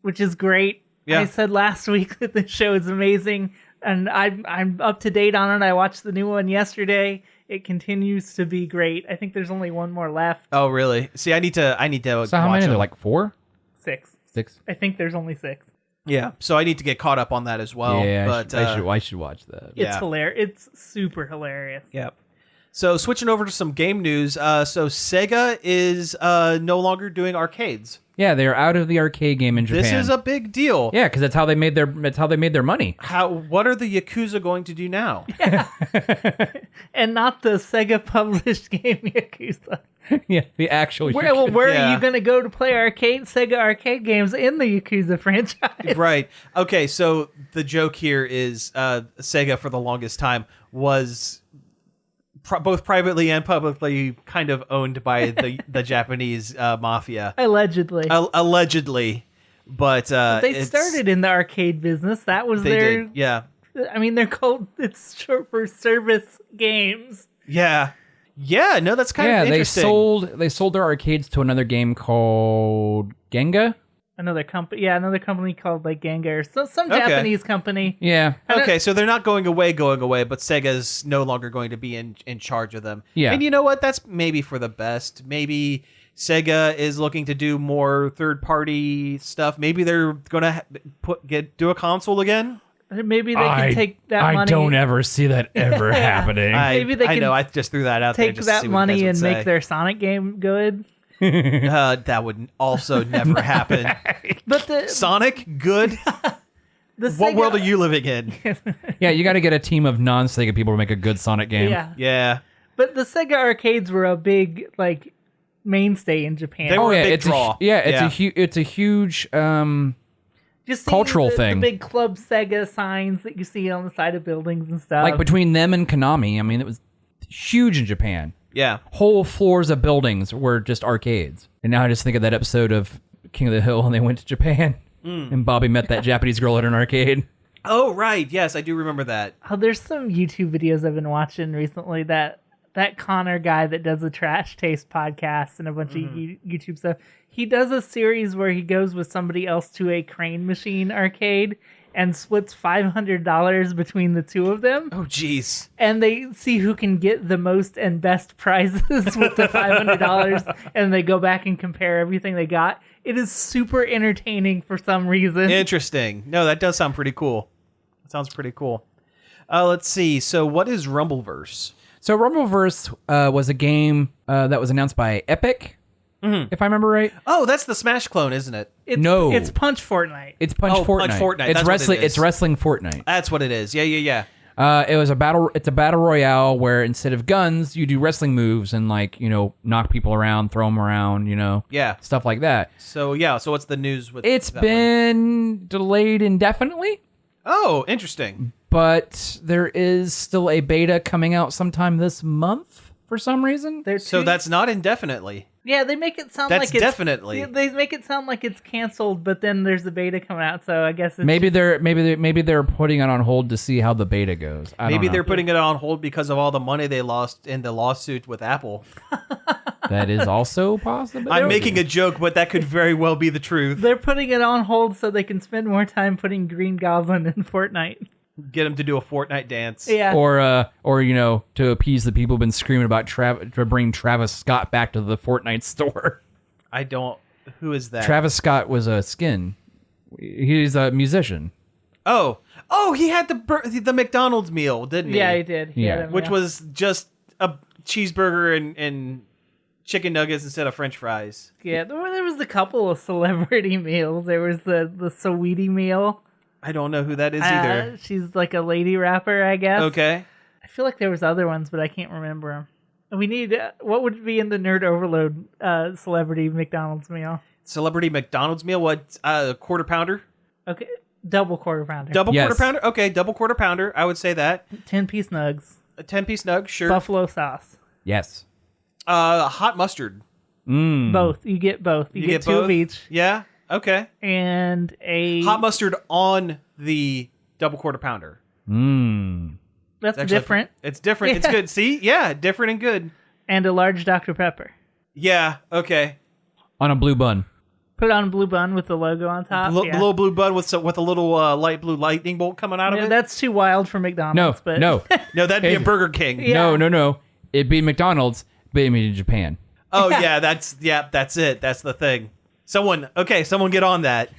Speaker 2: Which is great.
Speaker 1: Yeah.
Speaker 2: I said last week that the show is amazing, and I'm up to date on it. I watched the new one yesterday. It continues to be great. I think there's only one more left.
Speaker 1: Oh, really? See, I need to
Speaker 4: So how
Speaker 1: watch
Speaker 4: many are there?
Speaker 1: them.
Speaker 4: Like 4?
Speaker 2: 6.
Speaker 4: 6?
Speaker 2: I think there's only 6.
Speaker 1: Yeah, so I need to get caught up on that as well.
Speaker 4: Yeah,
Speaker 1: but
Speaker 4: I should watch that.
Speaker 1: Yeah.
Speaker 2: It's hilarious. It's super hilarious.
Speaker 1: Yep. So switching over to some game news. So Sega is no longer doing arcades.
Speaker 4: Yeah, they're out of the arcade game in Japan.
Speaker 1: This is a big deal.
Speaker 4: Yeah, because that's how they made their money.
Speaker 1: What are the Yakuza going to do now?
Speaker 2: And not the Sega published game Yakuza.
Speaker 4: Yeah, the actual.
Speaker 2: Where are
Speaker 1: Yeah.
Speaker 2: you going to go to play Sega arcade games in the Yakuza franchise?
Speaker 1: Right. Okay, so the joke here is Sega for the longest time was both privately and publicly kind of owned by the Japanese mafia.
Speaker 2: Allegedly.
Speaker 1: Allegedly. But
Speaker 2: They started in the arcade business. That was
Speaker 1: They
Speaker 2: their...
Speaker 1: did. Yeah.
Speaker 2: I mean, it's short for service games.
Speaker 1: Yeah. Yeah, no, that's kind of interesting.
Speaker 4: they sold their arcades to another game called Genga.
Speaker 2: Another company called like Gengar. So some
Speaker 1: Okay.
Speaker 2: Japanese company.
Speaker 4: Yeah.
Speaker 1: Okay, so they're not going away, but Sega's no longer going to be in charge of them.
Speaker 4: Yeah.
Speaker 1: And you know what? That's maybe for the best. Maybe Sega is looking to do more third-party stuff. Maybe they're going to do a console again.
Speaker 2: Maybe they can take that money.
Speaker 4: ever see that ever happening.
Speaker 2: Maybe they
Speaker 1: I
Speaker 2: can
Speaker 1: know. I just threw that out there.
Speaker 2: Take
Speaker 1: Just to
Speaker 2: that
Speaker 1: see what you
Speaker 2: money
Speaker 1: guys
Speaker 2: and
Speaker 1: would
Speaker 2: make
Speaker 1: say.
Speaker 2: their Sonic game good.
Speaker 1: That would also never happen.
Speaker 2: But the
Speaker 1: Sonic, good.
Speaker 2: the
Speaker 1: What
Speaker 2: Sega,
Speaker 1: world are you living in?
Speaker 4: Yeah, you got to get a team of non-Sega people to make a good Sonic game.
Speaker 2: Yeah.
Speaker 1: Yeah.
Speaker 2: But the Sega arcades were a big like mainstay in Japan.
Speaker 1: They were
Speaker 4: Oh
Speaker 1: a
Speaker 4: yeah,
Speaker 1: big
Speaker 4: it's
Speaker 1: draw.
Speaker 4: it's a huge.
Speaker 2: Just seeing
Speaker 4: cultural
Speaker 2: the
Speaker 4: thing.
Speaker 2: big Club Sega signs that you see on the side of buildings and stuff.
Speaker 4: Like between them and Konami, I mean, it was huge in Japan.
Speaker 1: Yeah.
Speaker 4: Whole floors of buildings were just arcades. And now I just think of that episode of King of the Hill when they went to Japan and Bobby met that Japanese girl at an arcade.
Speaker 1: Oh, right. Yes, I do remember that.
Speaker 2: Oh, there's some YouTube videos I've been watching recently that that Connor guy that does the Trash Taste podcast and a bunch of YouTube stuff. He does a series where he goes with somebody else to a crane machine arcade and splits $500 between the two of them.
Speaker 1: Oh, jeez.
Speaker 2: And they see who can get the most and best prizes with the $500, and they go back and compare everything they got. It is super entertaining for some reason.
Speaker 1: Interesting. No, that does sound pretty cool. That sounds pretty cool. Let's see. So what is Rumbleverse?
Speaker 4: So Rumbleverse was a game that was announced by Epic, if I remember right.
Speaker 1: Oh, that's the Smash clone, isn't it?
Speaker 4: No.
Speaker 2: It's Punch Fortnite.
Speaker 4: It's Punch
Speaker 1: Oh,
Speaker 4: Fortnite.
Speaker 1: Punch Fortnite.
Speaker 4: It's
Speaker 1: That's what
Speaker 4: wrestling.
Speaker 1: it is.
Speaker 4: It's wrestling Fortnite.
Speaker 1: That's what it is. Yeah.
Speaker 4: It was a battle. It's a battle royale where instead of guns, you do wrestling moves and knock people around, throw them around,
Speaker 1: Yeah.
Speaker 4: stuff like that.
Speaker 1: So so what's the news with
Speaker 4: It's
Speaker 1: that
Speaker 4: been delayed indefinitely,
Speaker 1: one? Oh, interesting.
Speaker 4: but there is still a beta coming out sometime this month for some reason.
Speaker 1: So that's not indefinitely.
Speaker 2: Yeah, they make it sound
Speaker 1: That's
Speaker 2: like it's
Speaker 1: definitely.
Speaker 2: They make it sound like it's canceled, but then there's a beta coming out, so I guess it's
Speaker 4: Maybe they're putting it on hold to see how the beta goes. I don't
Speaker 1: Maybe
Speaker 4: know.
Speaker 1: they're putting it on hold because of all the money they lost in the lawsuit with Apple.
Speaker 4: That is also possible.
Speaker 1: I'm making a joke, but that could very well be the truth.
Speaker 2: They're putting it on hold so they can spend more time putting Green Goblin in Fortnite.
Speaker 1: Get them to do a Fortnite dance.
Speaker 2: Yeah.
Speaker 4: or to appease the people who've been screaming about to bring Travis Scott back to the Fortnite store.
Speaker 1: I don't. Who is that?
Speaker 4: Travis Scott was a skin. He's a musician.
Speaker 1: Oh, he had the McDonald's meal, didn't he?
Speaker 2: Yeah, he did. He
Speaker 4: Yeah.
Speaker 2: had him,
Speaker 1: Which
Speaker 2: yeah.
Speaker 1: was just a cheeseburger and chicken nuggets instead of French fries.
Speaker 2: Yeah, there was a couple of celebrity meals. There was the Saweetie meal.
Speaker 1: I don't know who that is either.
Speaker 2: She's like a lady rapper, I guess.
Speaker 1: Okay.
Speaker 2: I feel like there was other ones, but I can't remember them. We need what would be in the Nerd Overload celebrity McDonald's meal?
Speaker 1: Celebrity McDonald's meal? What? Quarter pounder?
Speaker 2: Okay, double quarter pounder.
Speaker 1: Double
Speaker 4: Yes.
Speaker 1: quarter pounder? Okay, double quarter pounder. I would say that.
Speaker 2: 10-piece nugs.
Speaker 1: A 10-piece nug, sure.
Speaker 2: Buffalo sauce.
Speaker 4: Yes.
Speaker 1: Hot mustard.
Speaker 2: Both. You get both. You get two
Speaker 1: both?
Speaker 2: of each.
Speaker 1: Yeah. Okay.
Speaker 2: And a
Speaker 1: Hot mustard on the double quarter pounder.
Speaker 2: that's
Speaker 1: Actually,
Speaker 2: different.
Speaker 1: It's different. It's
Speaker 2: Yeah.
Speaker 1: good. See? Yeah, different and good.
Speaker 2: And a large Dr. Pepper.
Speaker 1: Yeah. Okay.
Speaker 4: On a blue bun.
Speaker 2: Put it on a blue bun with the logo on top. Yeah.
Speaker 1: Little blue bun with a little light blue lightning bolt coming out of
Speaker 2: Yeah,
Speaker 1: it.
Speaker 2: that's too wild for McDonald's. But
Speaker 4: No.
Speaker 1: No, that'd be a Burger King.
Speaker 2: Yeah.
Speaker 4: No. It'd be McDonald's, but made in Japan.
Speaker 1: Oh yeah, that's it. That's the thing. Someone get on that.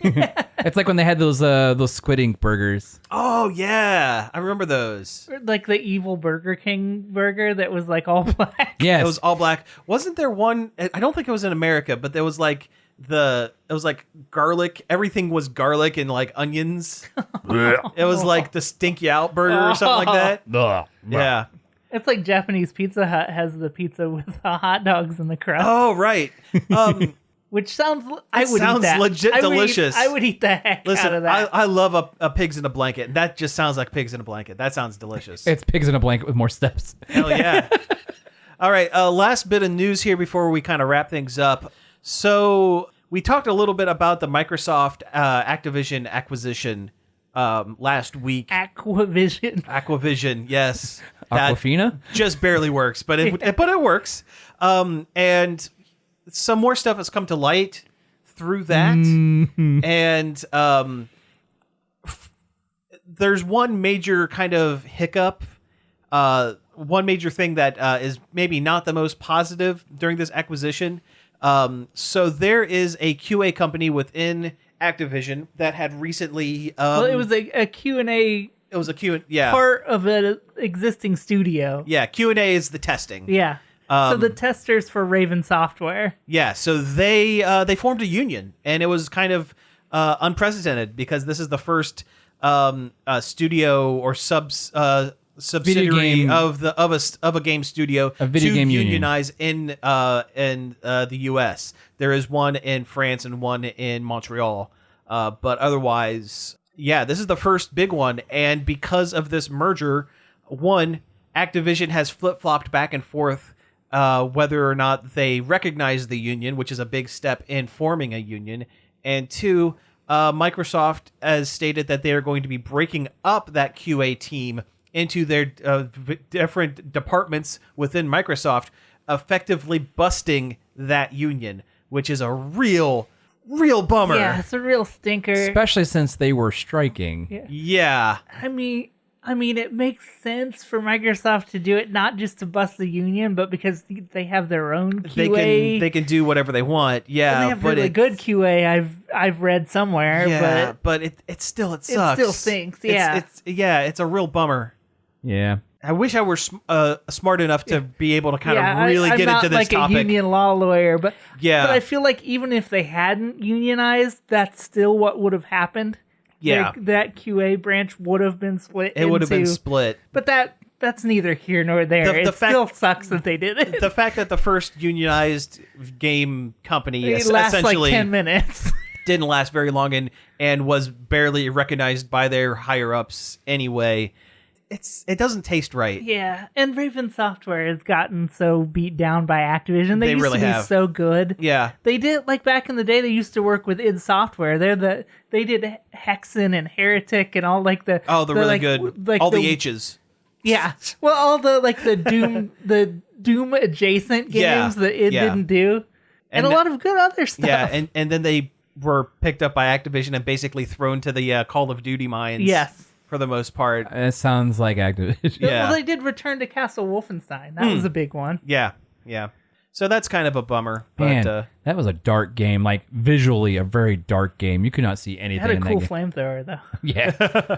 Speaker 4: It's like when they had those Squid Ink burgers.
Speaker 1: Oh yeah, I remember those.
Speaker 2: like the evil Burger King burger that was like all black.
Speaker 4: Yes.
Speaker 1: It was all black. Wasn't there one? I don't think it was in America, but there was like garlic. Everything was garlic and like onions. It was like the stinky out burger or something like that. Yeah.
Speaker 2: It's like Japanese Pizza Hut has the pizza with the hot dogs in the crust.
Speaker 1: Oh right.
Speaker 2: Which sounds I would
Speaker 1: sounds
Speaker 2: eat that.
Speaker 1: legit delicious.
Speaker 2: I would eat the heck out
Speaker 1: Listen,
Speaker 2: of that.
Speaker 1: I love a pigs in a blanket. That just sounds like pigs in a blanket. That sounds delicious.
Speaker 4: It's pigs in a blanket with more steps.
Speaker 1: Hell yeah. All right. Last bit of news here before we kind of wrap things up. So we talked a little bit about the Microsoft Activision acquisition last week.
Speaker 2: Activision.
Speaker 1: Yes. That
Speaker 4: Aquafina?
Speaker 1: just barely works, but it works. And some more stuff has come to light through that. And there's one major kind of hiccup. One major thing that is maybe not the most positive during this acquisition. So there is a QA company within Activision that had recently.
Speaker 2: Well, it was a Q&A
Speaker 1: It was a Q. Yeah.
Speaker 2: part of an existing studio.
Speaker 1: Yeah. Q&A is the testing.
Speaker 2: Yeah. So the testers for Raven Software.
Speaker 1: Yeah, so they formed a union, and it was kind of unprecedented because this is the first studio or subsidiary
Speaker 4: game-
Speaker 1: of a game studio
Speaker 4: video
Speaker 1: to
Speaker 4: game union.
Speaker 1: unionize in the U.S. There is one in France and one in Montreal, but otherwise, yeah, this is the first big one, and because of this merger, Activision has flip-flopped back and forth. Whether or not they recognize the union, which is a big step in forming a union. And two, Microsoft has stated that they are going to be breaking up that QA team into their different departments within Microsoft, effectively busting that union, which is a real bummer.
Speaker 2: Yeah, it's a real stinker.
Speaker 4: Especially since they were striking.
Speaker 1: Yeah.
Speaker 2: I mean, it makes sense for Microsoft to do it, not just to bust the union, but because they have their own QA.
Speaker 1: They can do whatever they want. Yeah,
Speaker 2: and they have
Speaker 1: but
Speaker 2: really good QA. I've read somewhere.
Speaker 1: Yeah,
Speaker 2: but
Speaker 1: it still sucks.
Speaker 2: It still stinks. Yeah,
Speaker 1: it's a real bummer.
Speaker 4: Yeah.
Speaker 1: I wish I were smart enough to be able to kind of really
Speaker 2: I'm
Speaker 1: get
Speaker 2: not
Speaker 1: into this
Speaker 2: like
Speaker 1: topic.
Speaker 2: a union law lawyer, but
Speaker 1: Yeah.
Speaker 2: I feel like even if they hadn't unionized, that's still what would have happened.
Speaker 1: Yeah.
Speaker 2: That QA branch would have been split.
Speaker 1: It would have been split.
Speaker 2: But that's neither here nor there. It still sucks that they did it.
Speaker 1: The fact that the first unionized game company
Speaker 2: It lasts
Speaker 1: essentially
Speaker 2: like 10 minutes.
Speaker 1: didn't last very long and was barely recognized by their higher ups anyway. It doesn't taste right.
Speaker 2: Yeah, and Raven Software has gotten so beat down by Activision. They used
Speaker 1: really
Speaker 2: to be
Speaker 1: have.
Speaker 2: so good.
Speaker 1: Yeah.
Speaker 2: They did, like back in the day, they used to work with id Software. They did Hexen and Heretic and all like the
Speaker 1: really
Speaker 2: like,
Speaker 1: good.
Speaker 2: like
Speaker 1: All the H's.
Speaker 2: Yeah. Well, all the Doom Doom adjacent games that it didn't do. And a lot of good other stuff.
Speaker 1: Yeah, and then they were picked up by Activision and basically thrown to the Call of Duty mines.
Speaker 2: Yes.
Speaker 1: For the most part.
Speaker 4: It sounds like Activision.
Speaker 1: Yeah.
Speaker 2: Well, they did Return to Castle Wolfenstein. That was a big one.
Speaker 1: Yeah. So that's kind of a bummer. But
Speaker 4: Man, that was a dark game. Like, visually, a very dark game. You could not see
Speaker 2: It
Speaker 4: anything
Speaker 2: had a
Speaker 4: in
Speaker 2: cool
Speaker 4: that game.
Speaker 2: flamethrower, though.
Speaker 4: Yeah.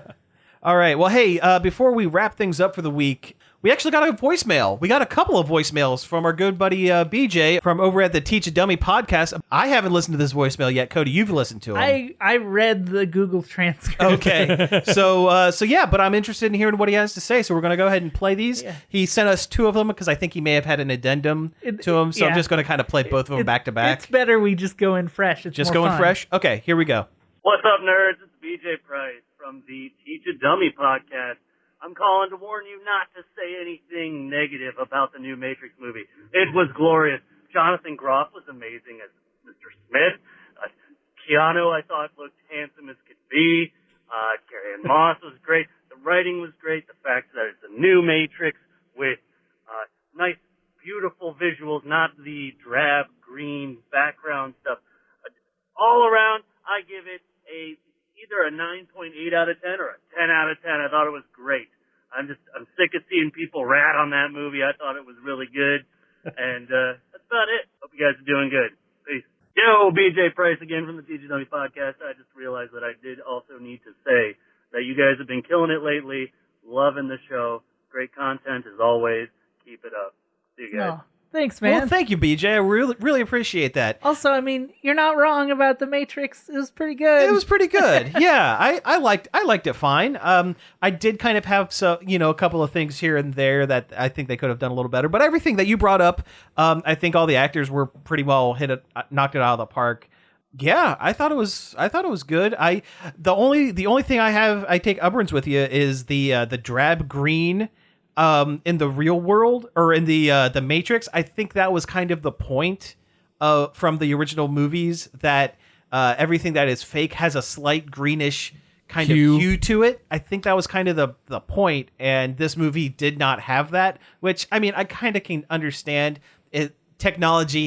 Speaker 1: all right. Well, hey, before we wrap things up for the week, we actually got a voicemail. We got a couple of voicemails from our good buddy BJ from over at the Teach a Dummy podcast. I haven't listened to this voicemail yet. Cody, you've listened to him.
Speaker 2: I read the Google transcript.
Speaker 1: Okay. So yeah, but I'm interested in hearing what he has to say. So we're going to go ahead and play these.
Speaker 2: Yeah.
Speaker 1: He sent us two of them because I think he may have had an addendum to them. So I'm
Speaker 2: yeah.
Speaker 1: just going to kind of play both of them back to back.
Speaker 2: It's better we just go in fresh. It's
Speaker 1: Just
Speaker 2: more
Speaker 1: going
Speaker 2: fun.
Speaker 1: fresh? Okay, here we go.
Speaker 7: What's up, nerds? It's BJ Price from the Teach a Dummy podcast. I'm calling to warn you not to say anything negative about the new Matrix movie. It was glorious. Jonathan Groff was amazing as Mr. Smith. Keanu, I thought, looked handsome as could be. Carrie-Anne Moss was great. The writing was great. The fact that it's a new Matrix with nice, beautiful visuals, not the drab green background stuff. All around, I give it either a 9.8 out of 10 or a 10 out of 10. I thought it was great. I'm sick of seeing people rat on that movie. I thought it was really good. And that's about it. Hope you guys are doing good. Peace. Yo, BJ Price again from the TGW podcast. I just realized that I did also need to say that you guys have been killing it lately. Loving the show. Great content as always. Keep it up. See you guys.
Speaker 2: Oh, thanks, man.
Speaker 1: Well, thank you, BJ. I really appreciate that.
Speaker 2: Also, I mean, you're not wrong about the Matrix. It was pretty good.
Speaker 1: It was pretty good. Yeah, I liked it fine. I did kind of have a couple of things here and there that I think they could have done a little better. But everything that you brought up, I think all the actors were pretty well knocked it out of the park. Yeah, I thought it was good. The only thing I take umbrage with you is the drab green. In the real world or in the Matrix, I think that was kind of the point from the original movies that everything that is fake has a slight greenish kind of hue to it. I think that was kind of the point, and this movie did not have that, which, I mean, I kind of can understand. Technology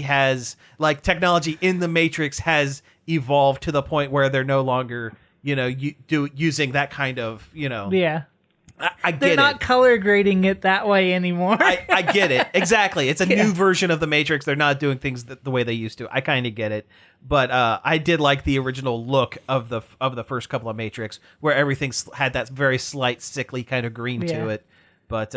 Speaker 1: in the Matrix has evolved to the point where they're no longer, using that kind of,
Speaker 2: Yeah.
Speaker 1: I get
Speaker 2: They're not color grading it that way anymore.
Speaker 1: I get it. Exactly. It's a new version of the Matrix. They're not doing things the way they used to. I kind of get it. But I did like the original look of the first couple of Matrix, where everything had that very slight, sickly kind of green to it. But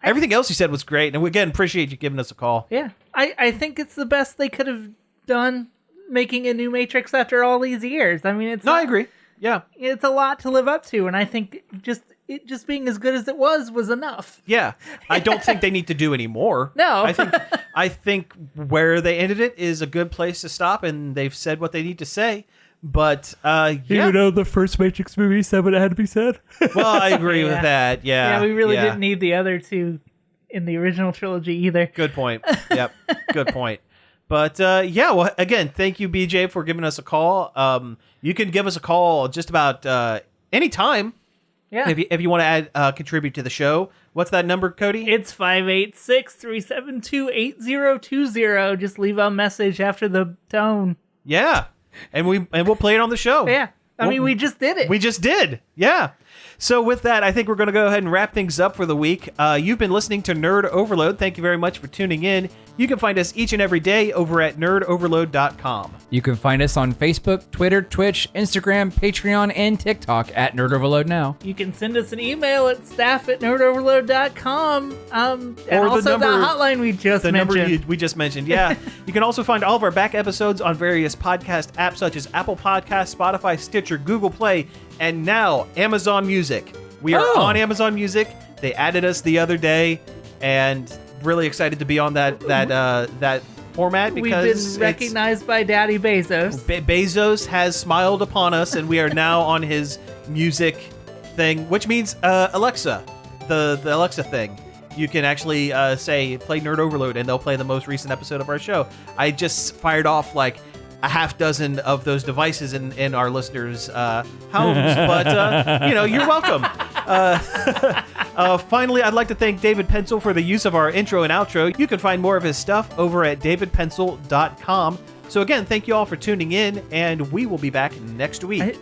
Speaker 1: everything else you said was great. And again, appreciate you giving us a call.
Speaker 2: Yeah. I think it's the best they could have done making a new Matrix after all these years. I mean,
Speaker 1: I agree. Yeah.
Speaker 2: It's a lot to live up to. And I think it just being as good as it was enough.
Speaker 1: Yeah, I don't think they need to do any more.
Speaker 2: No.
Speaker 1: I think where they ended it is a good place to stop, and they've said what they need to say. But
Speaker 4: Even though the first Matrix movie said what had to be said.
Speaker 1: Well, I agree with that. Yeah,
Speaker 2: Yeah, we really didn't need the other two in the original trilogy either.
Speaker 1: Good point. Yep, good point. But well, again, thank you, BJ, for giving us a call. You can give us a call just about any time.
Speaker 2: Yeah.
Speaker 1: If you want to add contribute to the show, what's that number, Cody?
Speaker 2: It's 586-372-8020. Just leave a message after the tone.
Speaker 1: Yeah, and we'll play it on the show.
Speaker 2: Yeah. I mean, we just did it.
Speaker 1: We just did. Yeah. So with that, I think we're going to go ahead and wrap things up for the week. You've been listening to Nerd Overload. Thank you very much for tuning in. You can find us each and every day over at nerdoverload.com.
Speaker 4: You can find us on Facebook, Twitter, Twitch, Instagram, Patreon, and TikTok at Nerd Overload Now.
Speaker 2: You can send us an email at staff@nerdoverload.com. And
Speaker 1: Or
Speaker 2: also the hotline we just mentioned.
Speaker 1: The number we just mentioned, yeah. You can also find all of our back episodes on various podcast apps such as Apple Podcasts, Spotify, Stitcher, Google Play, and now Amazon Music. We are on Amazon Music. They added us the other day, and really excited to be on that format because
Speaker 2: we've been recognized by Daddy Bezos.
Speaker 1: Bezos has smiled upon us, and we are now on his music thing, which means Alexa, the Alexa thing. You can actually say play Nerd Overload, and they'll play the most recent episode of our show. I just fired off like a half dozen of those devices in our listeners' homes, but you're welcome. Finally, I'd like to thank David Pencil for the use of our intro and outro. You can find more of his stuff over at davidpencil.com. So again, thank you all for tuning in, and we will be back next week.